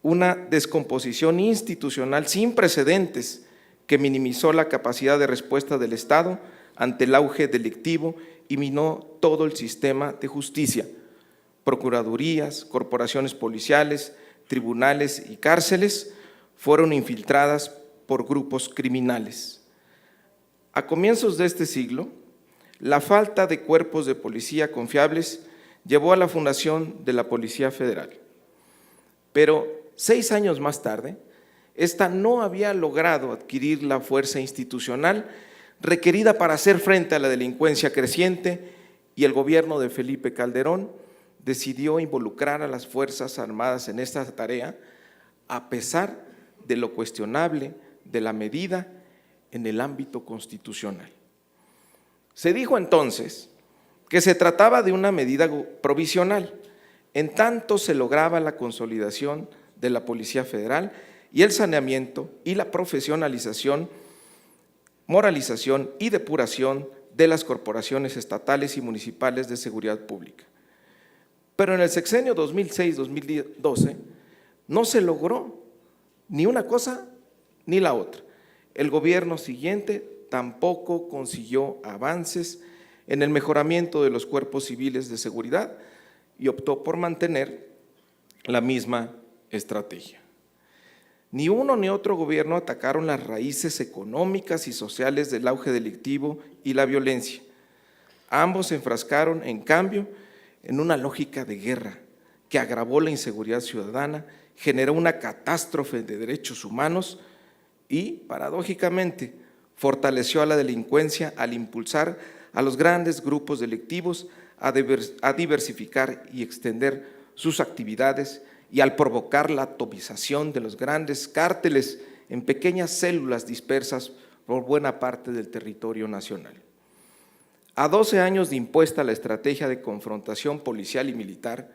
una descomposición institucional sin precedentes que minimizó la capacidad de respuesta del Estado ante el auge delictivo y minó todo el sistema de justicia, procuradurías, corporaciones policiales, tribunales y cárceles fueron infiltradas por grupos criminales. A comienzos de este siglo, la falta de cuerpos de policía confiables llevó a la fundación de la Policía Federal. Pero 6 años más tarde, esta no había logrado adquirir la fuerza institucional requerida para hacer frente a la delincuencia creciente y el gobierno de Felipe Calderón decidió involucrar a las Fuerzas Armadas en esta tarea a pesar de lo cuestionable de la medida en el ámbito constitucional. Se dijo entonces que se trataba de una medida provisional, en tanto se lograba la consolidación de la Policía Federal y el saneamiento y la profesionalización, moralización y depuración de las corporaciones estatales y municipales de seguridad pública. Pero en el sexenio 2006-2012 no se logró ni una cosa ni la otra. El gobierno siguiente tampoco consiguió avances en el mejoramiento de los cuerpos civiles de seguridad y optó por mantener la misma estrategia. Ni uno ni otro gobierno atacaron las raíces económicas y sociales del auge delictivo y la violencia. Ambos se enfrascaron, en cambio, en una lógica de guerra que agravó la inseguridad ciudadana, generó una catástrofe de derechos humanos y, paradójicamente, fortaleció a la delincuencia al impulsar a los grandes grupos delictivos a diversificar y extender sus actividades y al provocar la atomización de los grandes cárteles en pequeñas células dispersas por buena parte del territorio nacional. A 12 años de impuesta la estrategia de confrontación policial y militar,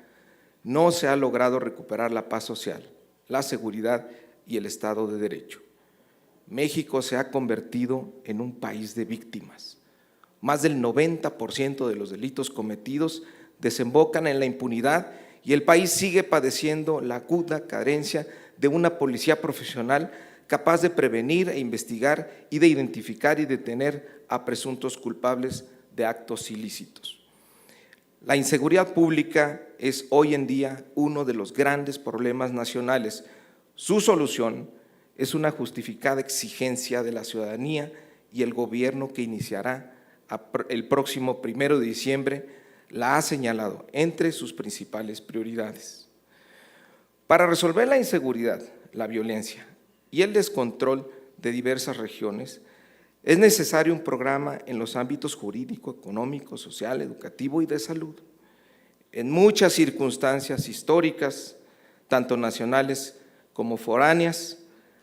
no se ha logrado recuperar la paz social, la seguridad y el Estado de Derecho. México se ha convertido en un país de víctimas. Más del 90% de los delitos cometidos desembocan en la impunidad y el país sigue padeciendo la aguda carencia de una policía profesional capaz de prevenir e investigar y de identificar y detener a presuntos culpables de actos ilícitos. La inseguridad pública es hoy en día uno de los grandes problemas nacionales. Su solución es una justificada exigencia de la ciudadanía y el gobierno que iniciará el próximo 1 de diciembre la ha señalado entre sus principales prioridades. Para resolver la inseguridad, la violencia y el descontrol de diversas regiones, es necesario un programa en los ámbitos jurídico, económico, social, educativo y de salud. En muchas circunstancias históricas, tanto nacionales como foráneas,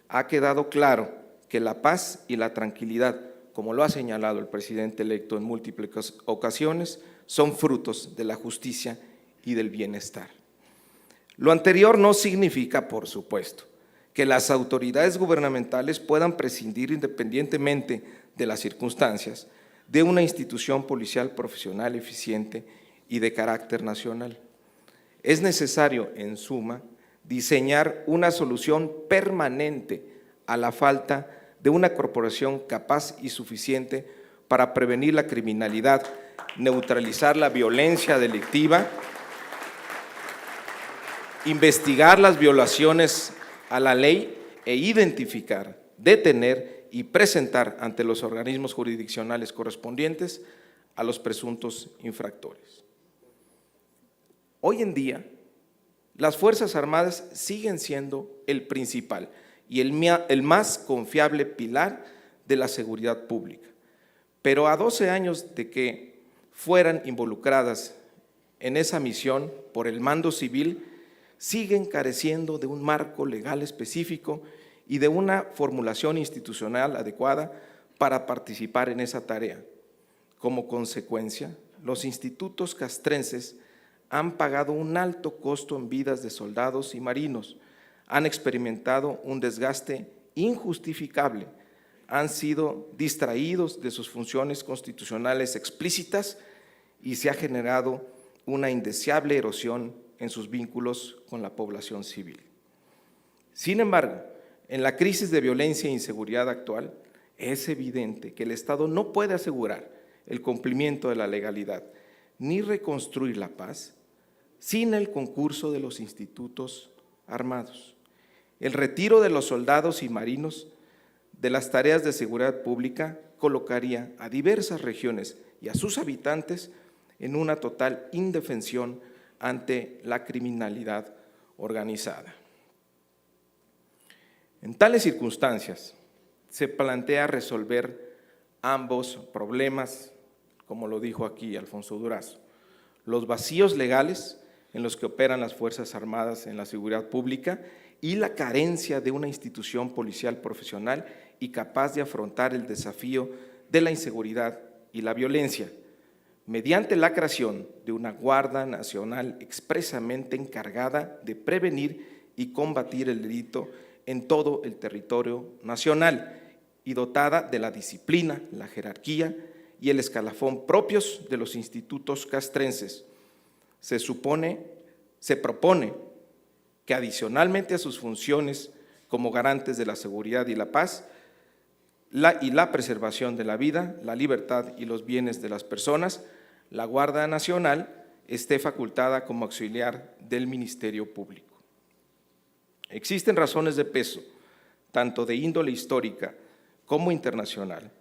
ha quedado claro que la paz y la tranquilidad, como lo ha señalado el presidente electo en múltiples ocasiones, son frutos de la justicia y del bienestar. Lo anterior no significa, por supuesto, que las autoridades gubernamentales puedan prescindir independientemente de las circunstancias de una institución policial profesional eficiente y de carácter nacional. Es necesario, en suma, diseñar una solución permanente a la falta de una corporación capaz y suficiente para prevenir la criminalidad, neutralizar la violencia delictiva, investigar las violaciones a la ley e identificar, detener y presentar ante los organismos jurisdiccionales correspondientes a los presuntos infractores. Hoy en día, las Fuerzas Armadas siguen siendo el principal y el más confiable pilar de la seguridad pública, pero a 12 años de que fueran involucradas en esa misión por el mando civil, siguen careciendo de un marco legal específico y de una formulación institucional adecuada para participar en esa tarea. Como consecuencia, los institutos castrenses han pagado un alto costo en vidas de soldados y marinos, han experimentado un desgaste injustificable, han sido distraídos de sus funciones constitucionales explícitas y se ha generado una indeseable erosión en sus vínculos con la población civil. Sin embargo, en la crisis de violencia e inseguridad actual, es evidente que el Estado no puede asegurar el cumplimiento de la legalidad ni reconstruir la paz sin el concurso de los institutos armados. El retiro de los soldados y marinos de las tareas de seguridad pública colocaría a diversas regiones y a sus habitantes en una total indefensión ante la criminalidad organizada. En tales circunstancias, se plantea resolver ambos problemas, como lo dijo aquí Alfonso Durazo: los vacíos legales en los que operan las Fuerzas Armadas en la seguridad pública y la carencia de una institución policial profesional y capaz de afrontar el desafío de la inseguridad y la violencia, mediante la creación de una Guardia Nacional expresamente encargada de prevenir y combatir el delito en todo el territorio nacional y dotada de la disciplina, la jerarquía y el escalafón propios de los institutos castrenses. Se propone que adicionalmente a sus funciones como garantes de la seguridad y la paz, la preservación de la vida, la libertad y los bienes de las personas, la Guardia Nacional esté facultada como auxiliar del Ministerio Público. Existen razones de peso, tanto de índole histórica como internacional,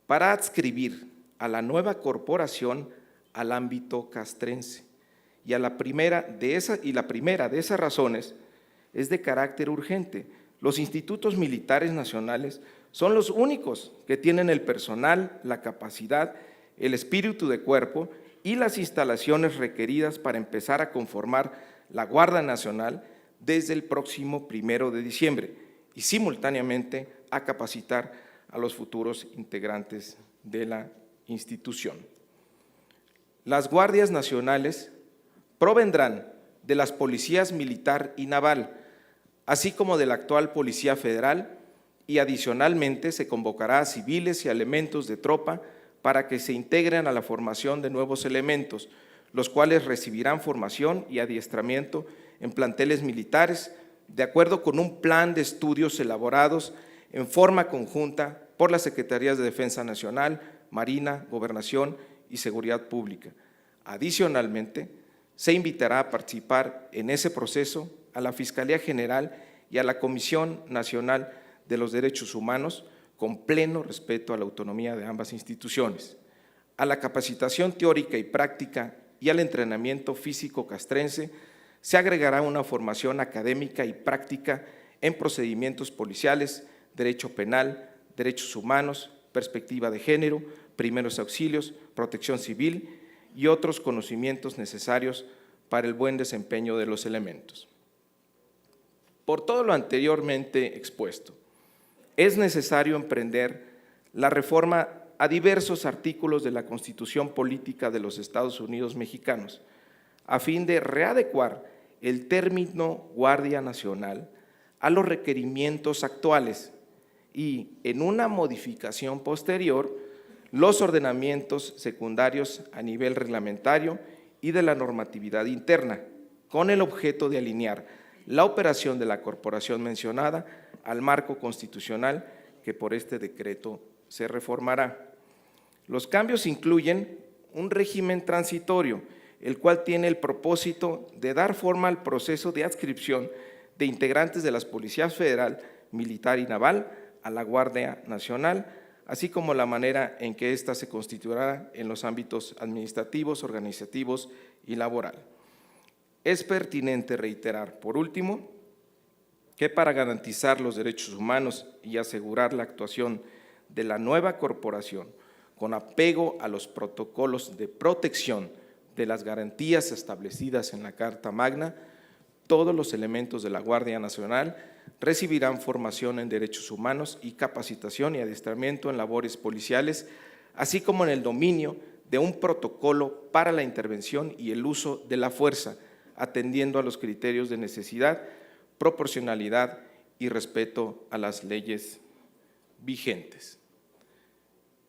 para adscribir a la nueva corporación al ámbito castrense. Y la primera de esas razones es de carácter urgente. Los institutos militares nacionales son los únicos que tienen el personal, la capacidad, el espíritu de cuerpo y las instalaciones requeridas para empezar a conformar la Guardia Nacional desde el próximo 1 de diciembre y simultáneamente a capacitar a los futuros integrantes de la institución. Las guardias nacionales provendrán de las policías militar y naval, así como de la actual Policía Federal, y adicionalmente se convocará a civiles y a elementos de tropa para que se integren a la formación de nuevos elementos, los cuales recibirán formación y adiestramiento en planteles militares, de acuerdo con un plan de estudios elaborados en forma conjunta por las Secretarías de Defensa Nacional, Marina, Gobernación y Seguridad Pública. Adicionalmente, se invitará a participar en ese proceso a la Fiscalía General y a la Comisión Nacional de los Derechos Humanos, con pleno respeto a la autonomía de ambas instituciones, a la capacitación teórica y práctica y al entrenamiento físico castrense. Se agregará una formación académica y práctica en procedimientos policiales, derecho penal, derechos humanos, perspectiva de género, primeros auxilios, protección civil y otros conocimientos necesarios para el buen desempeño de los elementos. Por todo lo anteriormente expuesto, es necesario emprender la reforma a diversos artículos de la Constitución Política de los Estados Unidos Mexicanos, a fin de readecuar el término Guardia Nacional a los requerimientos actuales y, en una modificación posterior, los ordenamientos secundarios a nivel reglamentario y de la normatividad interna, con el objeto de alinear la operación de la corporación mencionada al marco constitucional que por este decreto se reformará. Los cambios incluyen un régimen transitorio, el cual tiene el propósito de dar forma al proceso de adscripción de integrantes de las Policías Federal, Militar y Naval a la Guardia Nacional, así como la manera en que ésta se constituirá en los ámbitos administrativos, organizativos y laboral. Es pertinente reiterar, por último, que para garantizar los derechos humanos y asegurar la actuación de la nueva corporación con apego a los protocolos de protección de las garantías establecidas en la Carta Magna, todos los elementos de la Guardia Nacional recibirán formación en derechos humanos y capacitación y adiestramiento en labores policiales, así como en el dominio de un protocolo para la intervención y el uso de la fuerza, atendiendo a los criterios de necesidad, proporcionalidad y respeto a las leyes vigentes.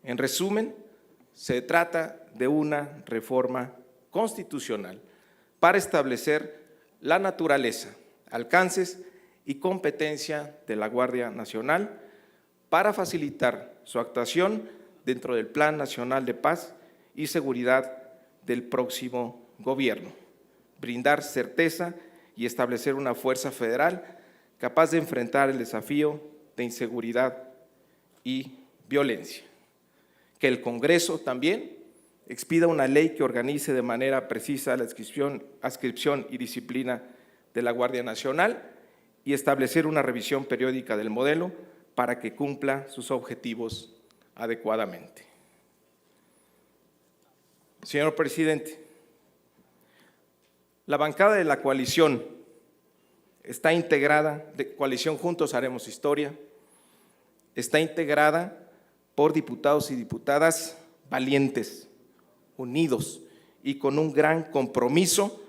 En resumen, se trata de una reforma constitucional para establecer la naturaleza, alcances y competencia de la Guardia Nacional para facilitar su actuación dentro del Plan Nacional de Paz y Seguridad del próximo gobierno, brindar certeza y establecer una fuerza federal capaz de enfrentar el desafío de inseguridad y violencia. Que el Congreso también expida una ley que organice de manera precisa la adscripción y disciplina de la Guardia Nacional y establecer una revisión periódica del modelo para que cumpla sus objetivos adecuadamente. Señor presidente, la bancada de la coalición está integrada, de Coalición Juntos Haremos Historia, está integrada por diputados y diputadas valientes, unidos y con un gran compromiso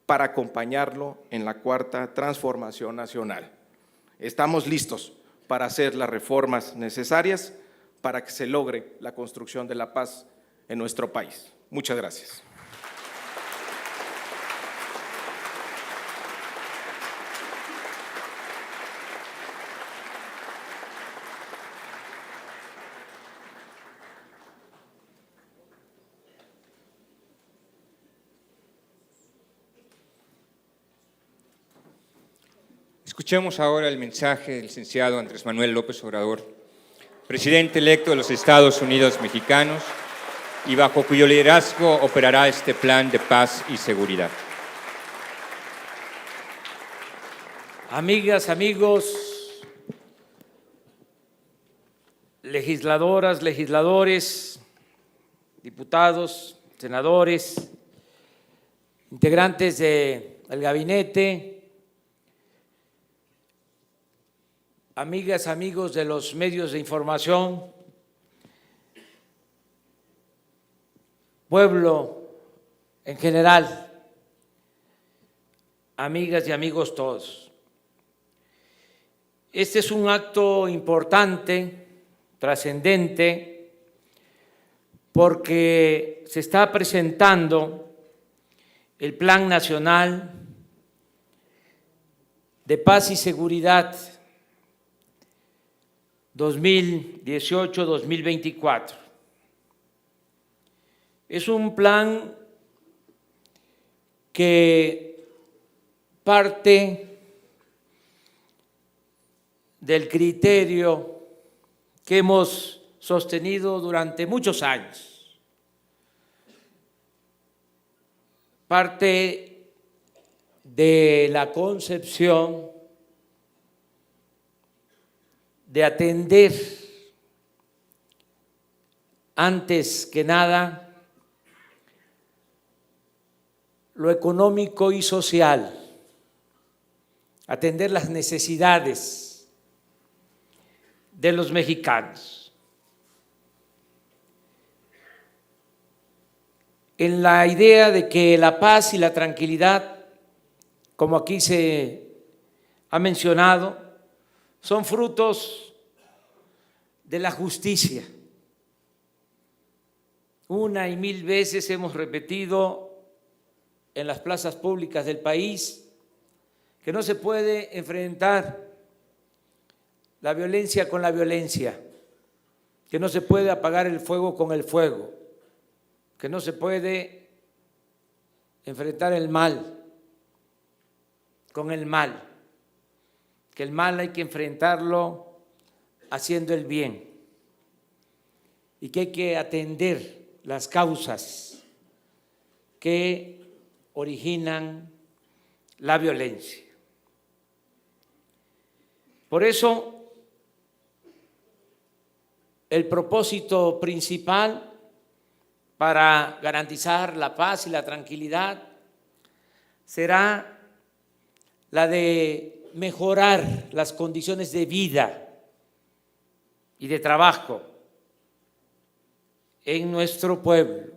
para acompañarlo en la Cuarta Transformación Nacional. Estamos listos para hacer las reformas necesarias para que se logre la construcción de la paz en nuestro país. Muchas gracias. Escuchemos ahora el mensaje del licenciado Andrés Manuel López Obrador, presidente electo de los Estados Unidos Mexicanos, y bajo cuyo liderazgo operará este plan de paz y seguridad. Amigas, amigos, legisladoras, legisladores, diputados, senadores, integrantes del gabinete, amigas, amigos de los medios de información, pueblo en general, amigas y amigos todos, este es un acto importante, trascendente, porque se está presentando el Plan Nacional de Paz y Seguridad 2018-2024. Es un plan que parte del criterio que hemos sostenido durante muchos años. Parte de la concepción de atender antes que nada lo económico y social, atender las necesidades de los mexicanos. En la idea de que la paz y la tranquilidad, como aquí se ha mencionado, son frutos de la justicia. Una y mil veces hemos repetido en las plazas públicas del país que no se puede enfrentar la violencia con la violencia, que no se puede apagar el fuego con el fuego, que no se puede enfrentar el mal con el mal, que el mal hay que enfrentarlo haciendo el bien y que hay que atender las causas que originan la violencia. Por eso, el propósito principal para garantizar la paz y la tranquilidad será la de mejorar las condiciones de vida y de trabajo en nuestro pueblo,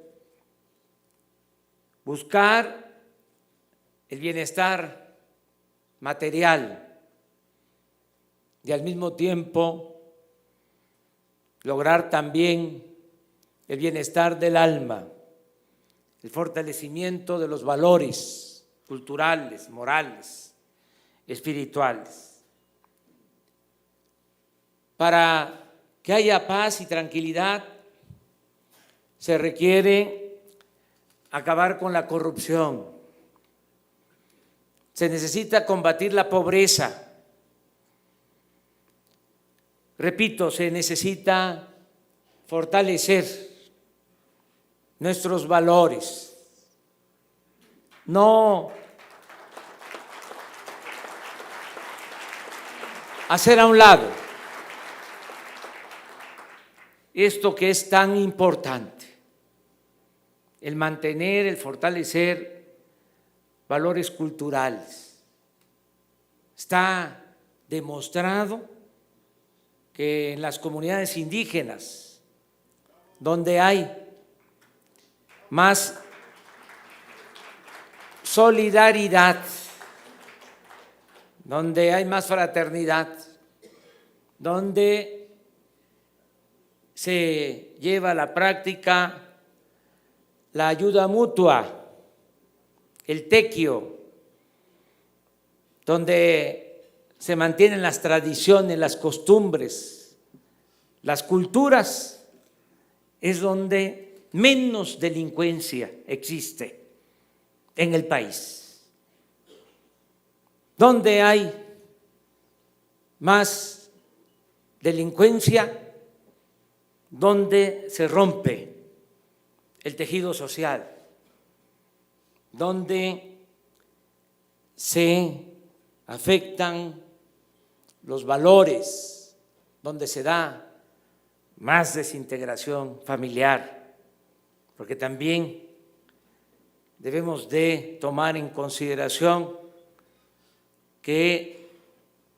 buscar el bienestar material y al mismo tiempo lograr también el bienestar del alma, el fortalecimiento de los valores culturales, morales, espirituales. Para que haya paz y tranquilidad se requiere acabar con la corrupción, se necesita combatir la pobreza. Repito, se necesita fortalecer nuestros valores, no hacer a un lado esto que es tan importante, el mantener, el fortalecer valores culturales. Está demostrado que en las comunidades indígenas, donde hay más solidaridad, donde hay más fraternidad, donde se lleva a la práctica la ayuda mutua, el tequio, donde se mantienen las tradiciones, las costumbres, las culturas, es donde menos delincuencia existe en el país. Donde hay más delincuencia, donde se rompe el tejido social, donde se afectan los valores, donde se da más desintegración familiar, porque también debemos de tomar en consideración que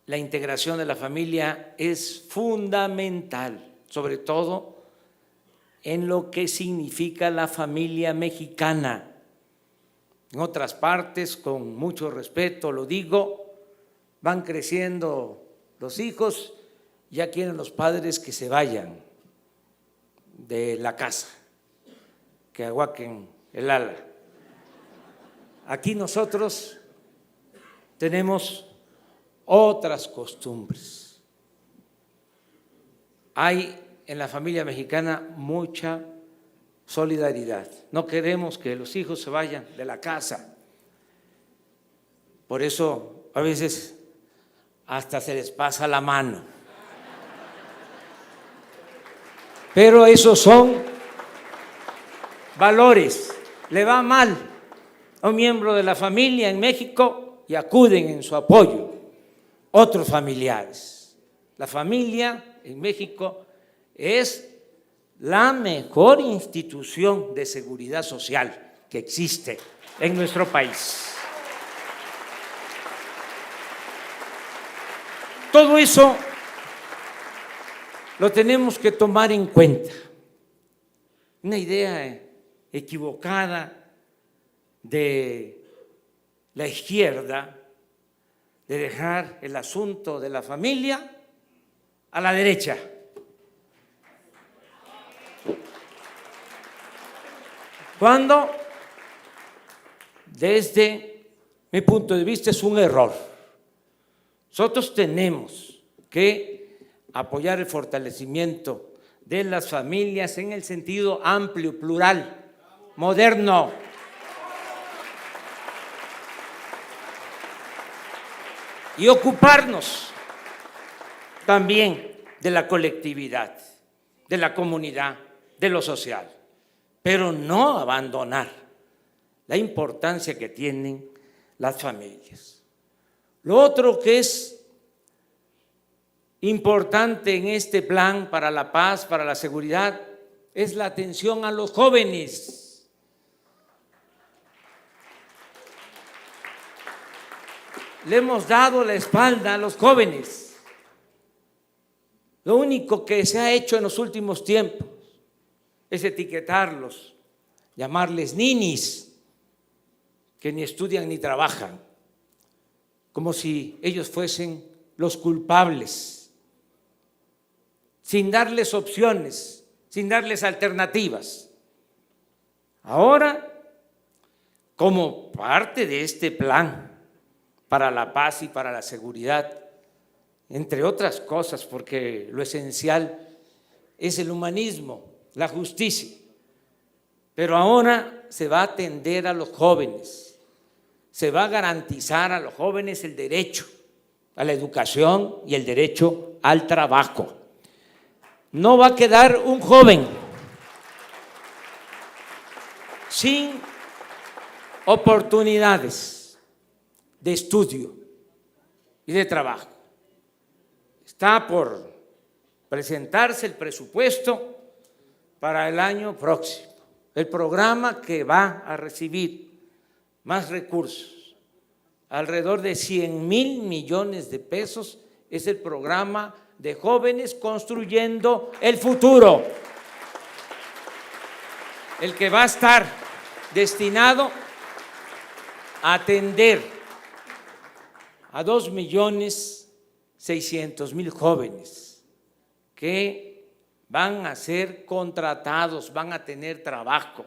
la integración de la familia es fundamental, sobre todo en lo que significa la familia mexicana, En otras partes, con mucho respeto lo digo, van creciendo los hijos, ya quieren los padres que se vayan de la casa, que aguaquen el ala. Aquí nosotros tenemos otras costumbres. Hay en la familia mexicana mucha solidaridad. No queremos que los hijos se vayan de la casa. Por eso a veces hasta se les pasa la mano. Pero esos son valores. Le va mal a un miembro de la familia en México y acuden en su apoyo otros familiares. La familia en México es la mejor institución de seguridad social que existe en nuestro país. Todo eso lo tenemos que tomar en cuenta. Una idea equivocada de la izquierda de dejar el asunto de la familia a la derecha. Cuando, desde mi punto de vista, es un error. Nosotros tenemos que apoyar el fortalecimiento de las familias en el sentido amplio, plural, moderno. Y ocuparnos también de la colectividad, de la comunidad, de lo social, pero no abandonar la importancia que tienen las familias. Lo otro que es importante en este plan para la paz, para la seguridad, es la atención a los jóvenes. Le hemos dado la espalda a los jóvenes. Lo único que se ha hecho en los últimos tiempos es etiquetarlos, llamarles ninis, que ni estudian ni trabajan, como si ellos fuesen los culpables, sin darles opciones, sin darles alternativas. Ahora, como parte de este plan para la paz y para la seguridad, entre otras cosas, porque lo esencial es el humanismo, la justicia, pero ahora se va a atender a los jóvenes, se va a garantizar a los jóvenes el derecho a la educación y el derecho al trabajo. No va a quedar un joven sin oportunidades de estudio y de trabajo. Está por presentarse el presupuesto para el año próximo, el programa que va a recibir más recursos, alrededor de 100,000 millones de pesos, es el programa de jóvenes construyendo el futuro, el que va a estar destinado a atender a 2,600,000 jóvenes que van a ser contratados, van a tener trabajo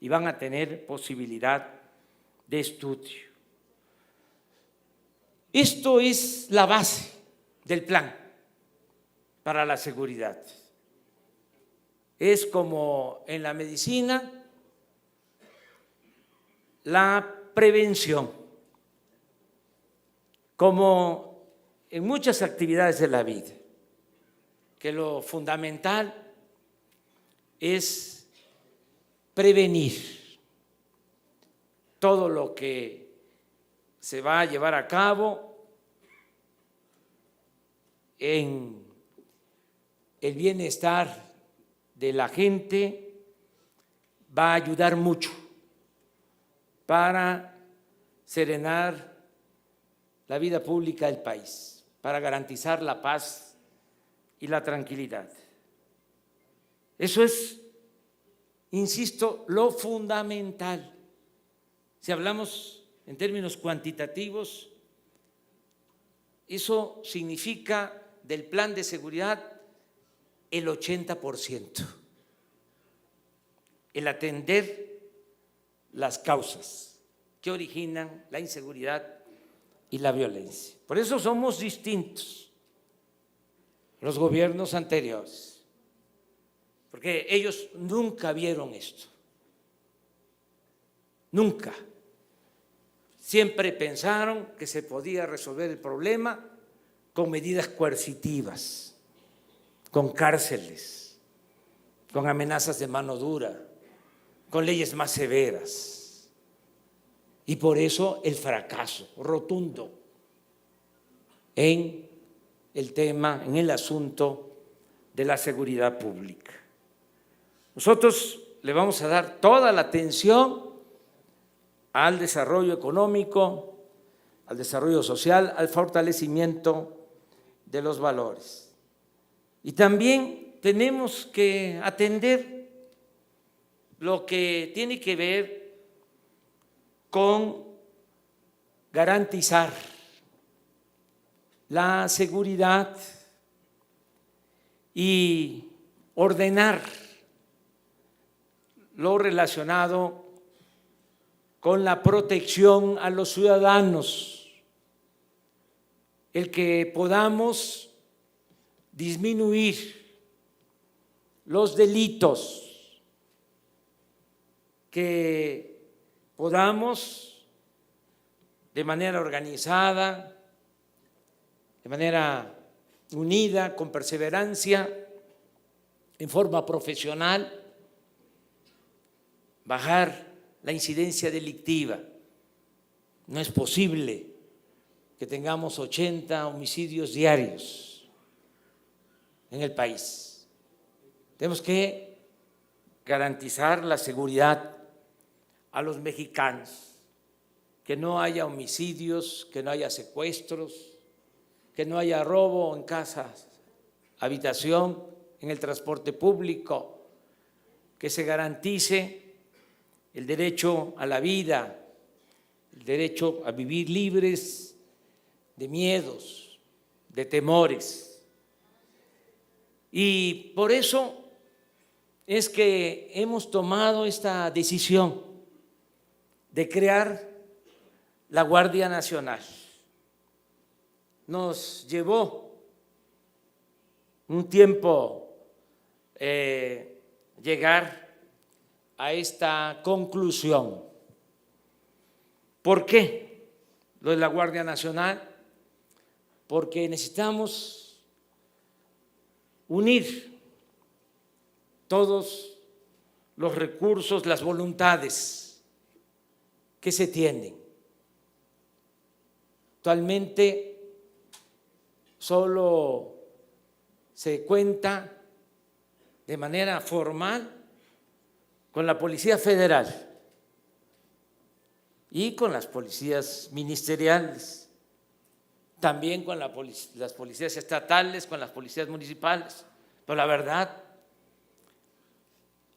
y van a tener posibilidad de estudio. Esto es la base del plan para la seguridad. Es como en la medicina, la prevención, como en muchas actividades de la vida, que lo fundamental es prevenir todo lo que se va a llevar a cabo en el bienestar de la gente, va a ayudar mucho para serenar la vida pública del país, para garantizar la paz y la tranquilidad. Eso es, insisto, lo fundamental. Si hablamos en términos cuantitativos, eso significa del plan de seguridad el 80%, el atender las causas que originan la inseguridad y la violencia. Por eso somos distintos a los gobiernos anteriores, porque ellos nunca vieron esto, nunca. Siempre pensaron que se podía resolver el problema con medidas coercitivas, con cárceles, con amenazas de mano dura, con leyes más severas. Y por eso el fracaso rotundo en el tema, en el asunto de la seguridad pública. Nosotros le vamos a dar toda la atención al desarrollo económico, al desarrollo social, al fortalecimiento de los valores. Y también tenemos que atender lo que tiene que ver con garantizar la seguridad y ordenar lo relacionado con la protección a los ciudadanos, el que podamos disminuir los delitos, que podamos de manera organizada, de manera unida, con perseverancia, en forma profesional, bajar la incidencia delictiva. No es posible que tengamos 80 homicidios diarios en el país. Tenemos que garantizar la seguridad a los mexicanos, que no haya homicidios, que no haya secuestros, que no haya robo en casas, habitación, en el transporte público, que se garantice el derecho a la vida, el derecho a vivir libres de miedos, de temores. Y por eso es que hemos tomado esta decisión de crear la Guardia Nacional. Nos llevó un tiempo llegar a esta conclusión. ¿Por qué lo de la Guardia Nacional? Porque necesitamos unir todos los recursos, las voluntades que se tienen. Actualmente solo se cuenta de manera formal con la Policía Federal y con las policías ministeriales, también con las policías estatales, con las policías municipales. Pero la verdad,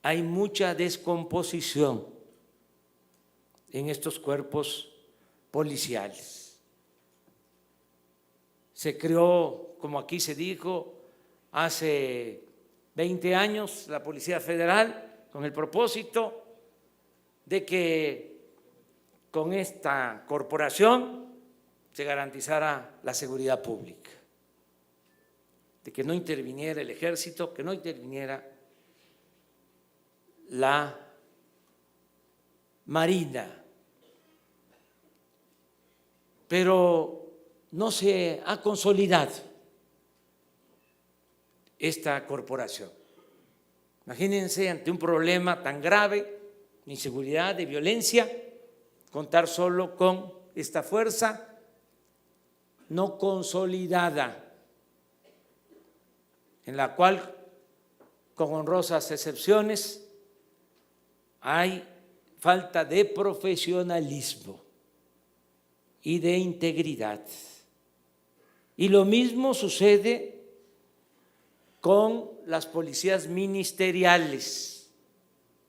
hay mucha descomposición en estos cuerpos policiales. Se creó, como aquí se dijo, hace 20 años la Policía Federal con el propósito de que con esta corporación se garantizara la seguridad pública, de que no interviniera el ejército, que no interviniera la Marina. Pero no se ha consolidado esta corporación. Imagínense, ante un problema tan grave de inseguridad, de violencia, contar solo con esta fuerza no consolidada, en la cual, con honrosas excepciones, hay falta de profesionalismo y de integridad. Y lo mismo sucede con las policías ministeriales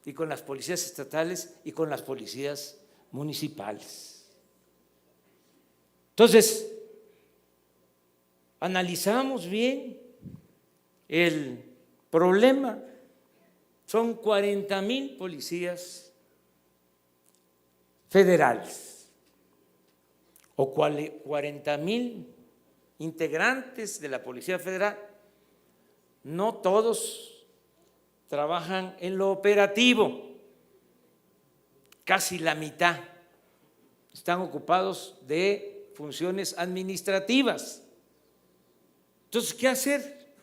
y con las policías estatales y con las policías municipales. Entonces, analizamos bien el problema. Son 40,000 policías federales o 40,000 integrantes de la Policía Federal. No todos trabajan en lo operativo, casi la mitad están ocupados de funciones administrativas. Entonces, ¿qué hacer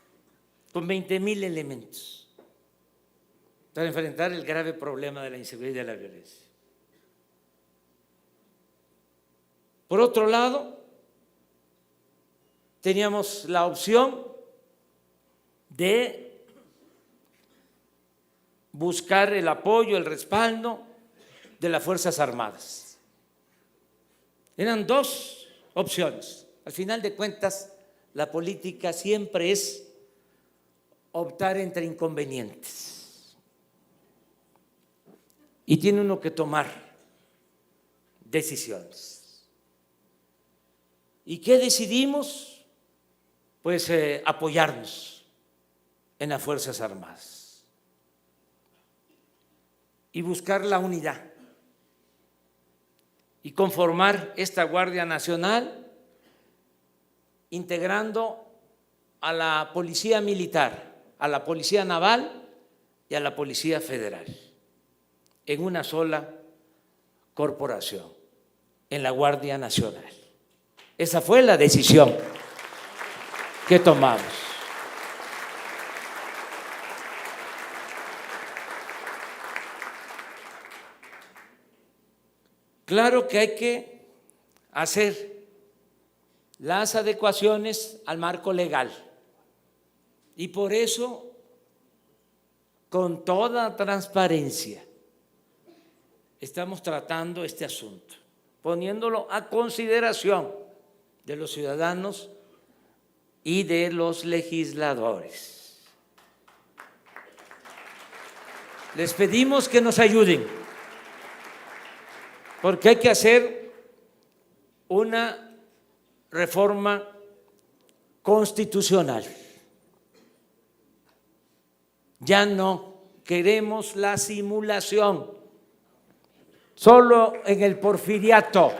con 20,000 elementos para enfrentar el grave problema de la inseguridad y de la violencia? Por otro lado, teníamos la opción de buscar el apoyo, el respaldo de las Fuerzas Armadas. Eran dos opciones. Al final de cuentas, la política siempre es optar entre inconvenientes. Y tiene uno que tomar decisiones. ¿Y qué decidimos? Pues apoyarnos en las Fuerzas Armadas y buscar la unidad y conformar esta Guardia Nacional integrando a la Policía Militar, a la Policía Naval y a la Policía Federal en una sola corporación, en la Guardia Nacional. Esa fue la decisión que tomamos. Claro que hay que hacer las adecuaciones al marco legal y por eso, con toda transparencia, estamos tratando este asunto, poniéndolo a consideración de los ciudadanos y de los legisladores. Les pedimos que nos ayuden, porque hay que hacer una reforma constitucional. Ya no queremos la simulación, solo en el porfiriato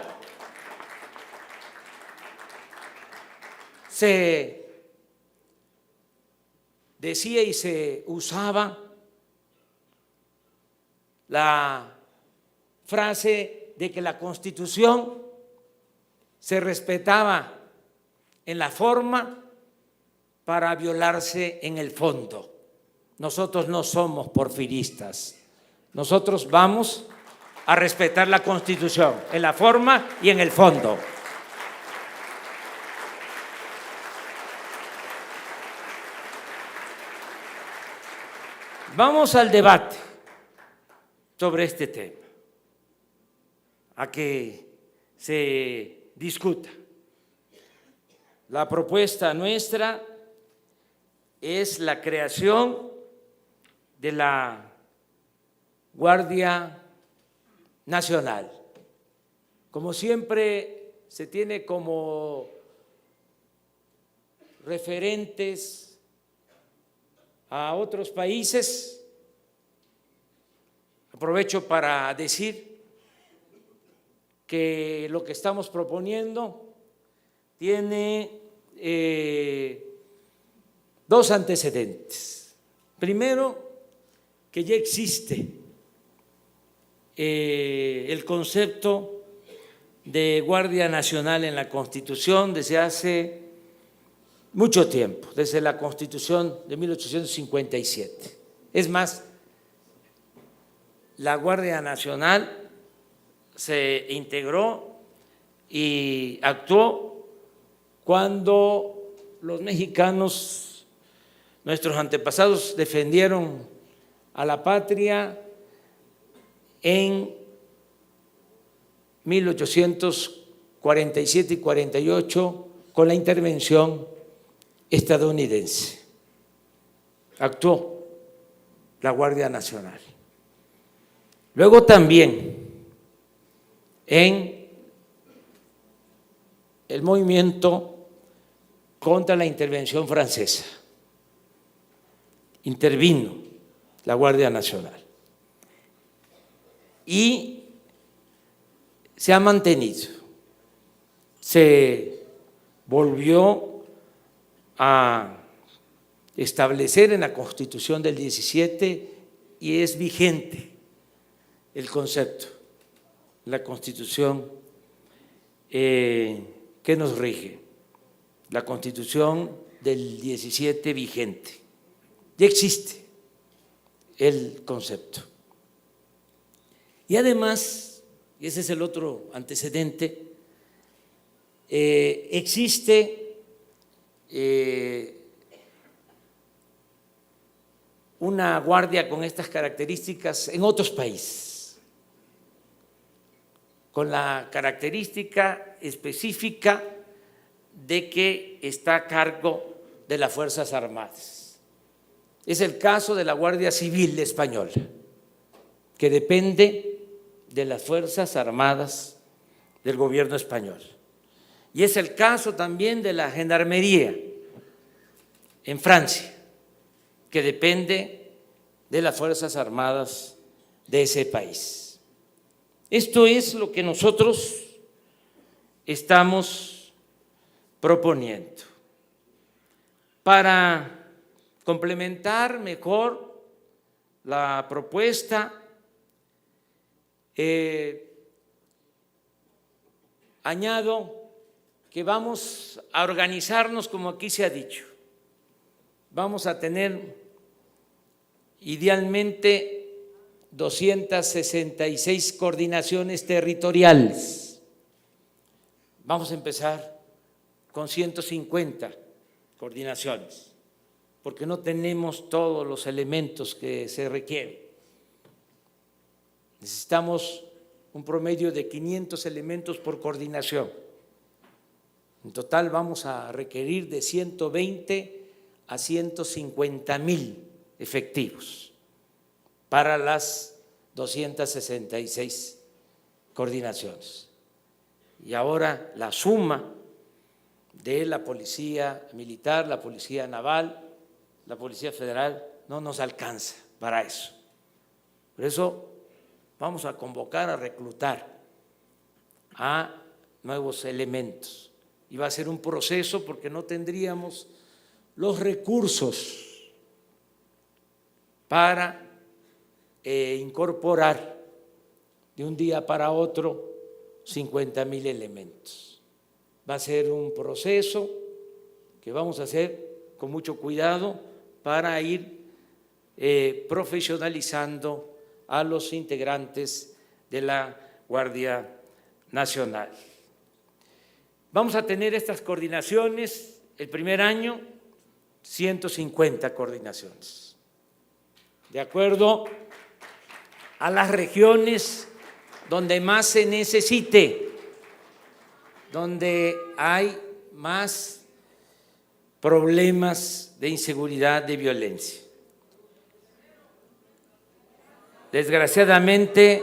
se decía y se usaba la frase de que la Constitución se respetaba en la forma para violarse en el fondo. Nosotros no somos porfiristas, nosotros vamos a respetar la Constitución en la forma y en el fondo. Vamos al debate sobre este tema, a que se discuta. La propuesta nuestra es la creación de la Guardia Nacional. Como siempre se tiene como referentes a otros países, aprovecho para decir que lo que estamos proponiendo tiene dos antecedentes. Primero, que ya existe el concepto de Guardia Nacional en la Constitución desde hace mucho tiempo, desde la Constitución de 1857. Es más, la Guardia Nacional se integró y actuó cuando los mexicanos, nuestros antepasados, defendieron a la patria en 1847 y 48 con la intervención estadounidense. Actuó la Guardia Nacional. Luego también en el movimiento contra la intervención francesa. Intervino la Guardia Nacional y se ha mantenido. Se volvió a establecer en la Constitución del 17 y es vigente el concepto, la Constitución que nos rige, la Constitución del 17 vigente. Ya existe el concepto. Y además, y ese es el otro antecedente, existe una guardia con estas características en otros países, con la característica específica de que está a cargo de las Fuerzas Armadas. Es el caso de la Guardia Civil Española, que depende de las Fuerzas Armadas del gobierno español. Y es el caso también de la Gendarmería en Francia, que depende de las Fuerzas Armadas de ese país. Esto es lo que nosotros estamos proponiendo para complementar mejor la propuesta. Añado que vamos a organizarnos como aquí se ha dicho. Vamos a tener idealmente 266 coordinaciones territoriales. Vamos a empezar con 150 coordinaciones, porque no tenemos todos los elementos que se requieren. Necesitamos un promedio de 500 elementos por coordinación. En total vamos a requerir de 120 a 150,000 efectivos para las 266 coordinaciones. Y ahora la suma de la Policía Militar, la Policía Naval, la Policía Federal no nos alcanza para eso. Por eso vamos a convocar a reclutar a nuevos elementos. Y va a ser un proceso porque no tendríamos los recursos para incorporar de un día para otro 50,000 elementos. Va a ser un proceso que vamos a hacer con mucho cuidado para ir profesionalizando a los integrantes de la Guardia Nacional. Vamos a tener estas coordinaciones el primer año, 150 coordinaciones, de acuerdo a las regiones donde más se necesite, donde hay más problemas de inseguridad, de violencia. Desgraciadamente,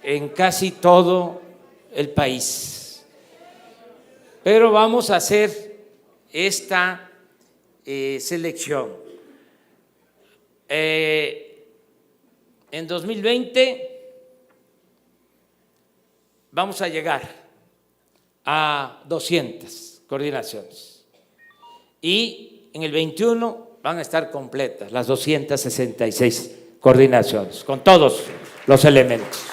en casi todo el país. Pero vamos a hacer esta selección. En 2020 vamos a llegar a 200 coordinaciones y en el 21 van a estar completas las 266 coordinaciones con todos los elementos.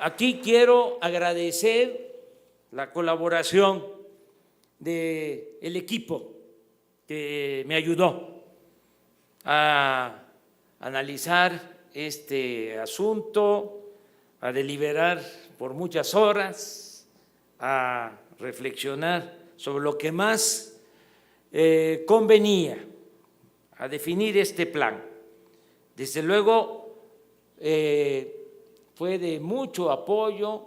Aquí quiero agradecer la colaboración del equipo que me ayudó a analizar este asunto, a deliberar por muchas horas, a reflexionar sobre lo que más convenía, a definir este plan. Desde luego, fue de mucho apoyo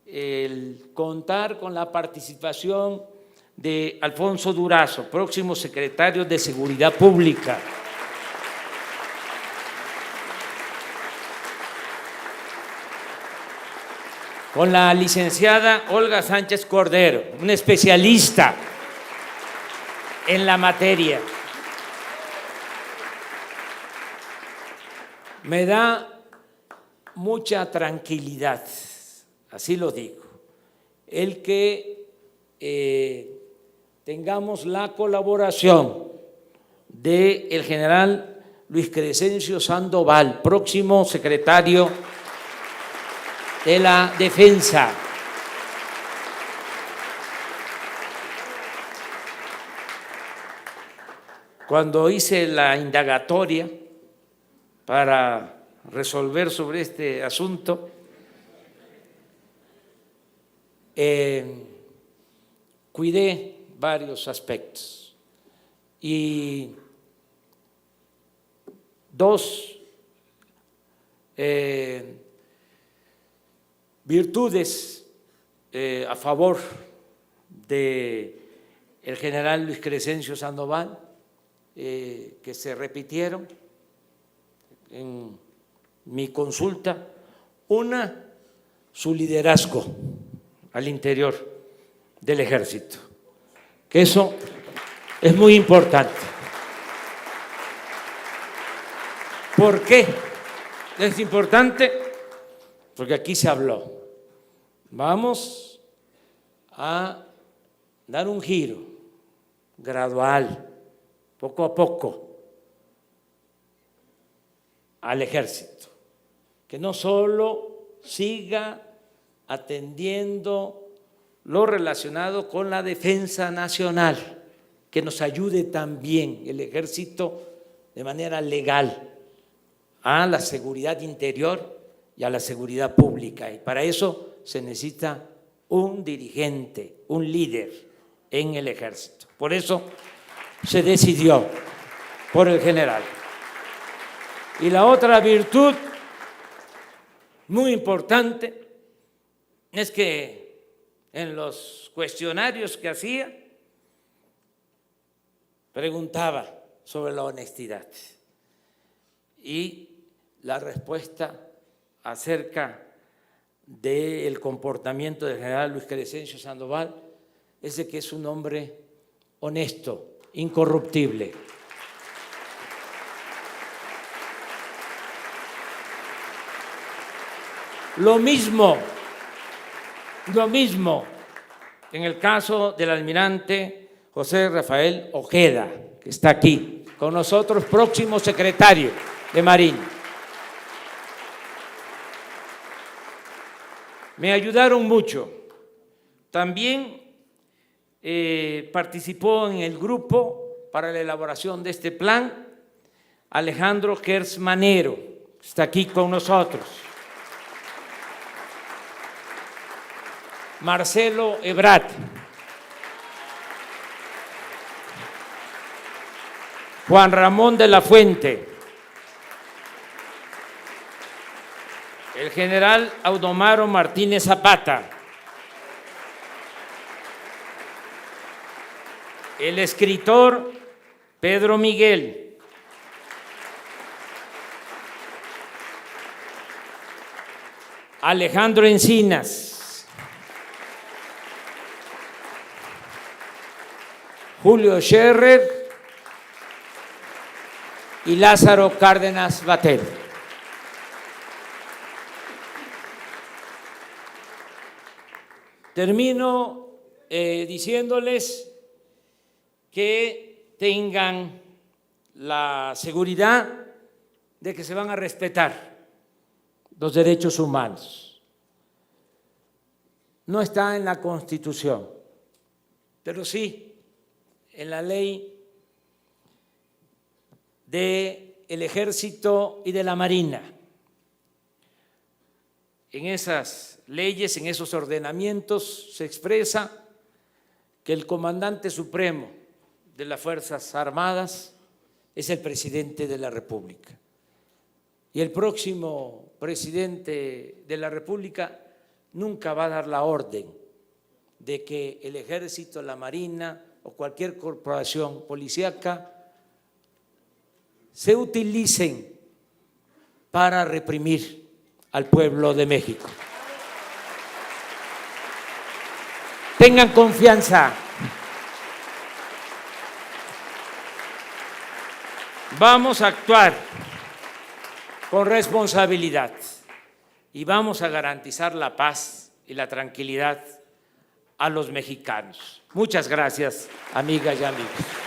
el contar con la participación de Alfonso Durazo, próximo secretario de Seguridad Pública. con la licenciada Olga Sánchez Cordero, una especialista en la materia. Me da mucha tranquilidad, así lo digo, el que tengamos la colaboración del general Luis Crescencio Sandoval, próximo secretario de la Defensa. Cuando hice la indagatoria para resolver sobre este asunto, cuidé varios aspectos y dos virtudes a favor del general Luis Crescencio Sandoval que se repitieron en mi consulta. Una, su liderazgo al interior del ejército, que eso es muy importante. ¿Por qué es importante? Porque aquí se habló. Vamos a dar un giro gradual, poco a poco, al ejército, que no solo siga atendiendo lo relacionado con la defensa nacional, que nos ayude también el ejército de manera legal a la seguridad interior y a la seguridad pública. Y para eso se necesita un dirigente, un líder en el ejército. Por eso se decidió por el general. Y la otra virtud muy importante es que en los cuestionarios que hacía preguntaba sobre la honestidad y la respuesta acerca del comportamiento del general Luis Crescencio Sandoval es de que es un hombre honesto, incorruptible. Lo mismo en el caso del almirante José Rafael Ojeda, que está aquí con nosotros, próximo secretario de Marina. Me ayudaron mucho. También participó en el grupo para la elaboración de este plan Alejandro Gers Manero, que está aquí con nosotros. Marcelo Ebrat, Juan Ramón de la Fuente, el general Audomaro Martínez Zapata, el escritor Pedro Miguel, Alejandro Encinas, Julio Scherrer y Lázaro Cárdenas Batel. Termino diciéndoles que tengan la seguridad de que se van a respetar los derechos humanos. No está en la Constitución, pero sí en la ley del Ejército y de la Marina. En esas leyes, en esos ordenamientos, se expresa que el comandante supremo de las Fuerzas Armadas es el presidente de la República. Y el próximo presidente de la República nunca va a dar la orden de que el Ejército, la Marina o cualquier corporación policíaca se utilicen para reprimir al pueblo de México. Tengan confianza. Vamos a actuar con responsabilidad y vamos a garantizar la paz y la tranquilidad a los mexicanos. Muchas gracias, amigas y amigos.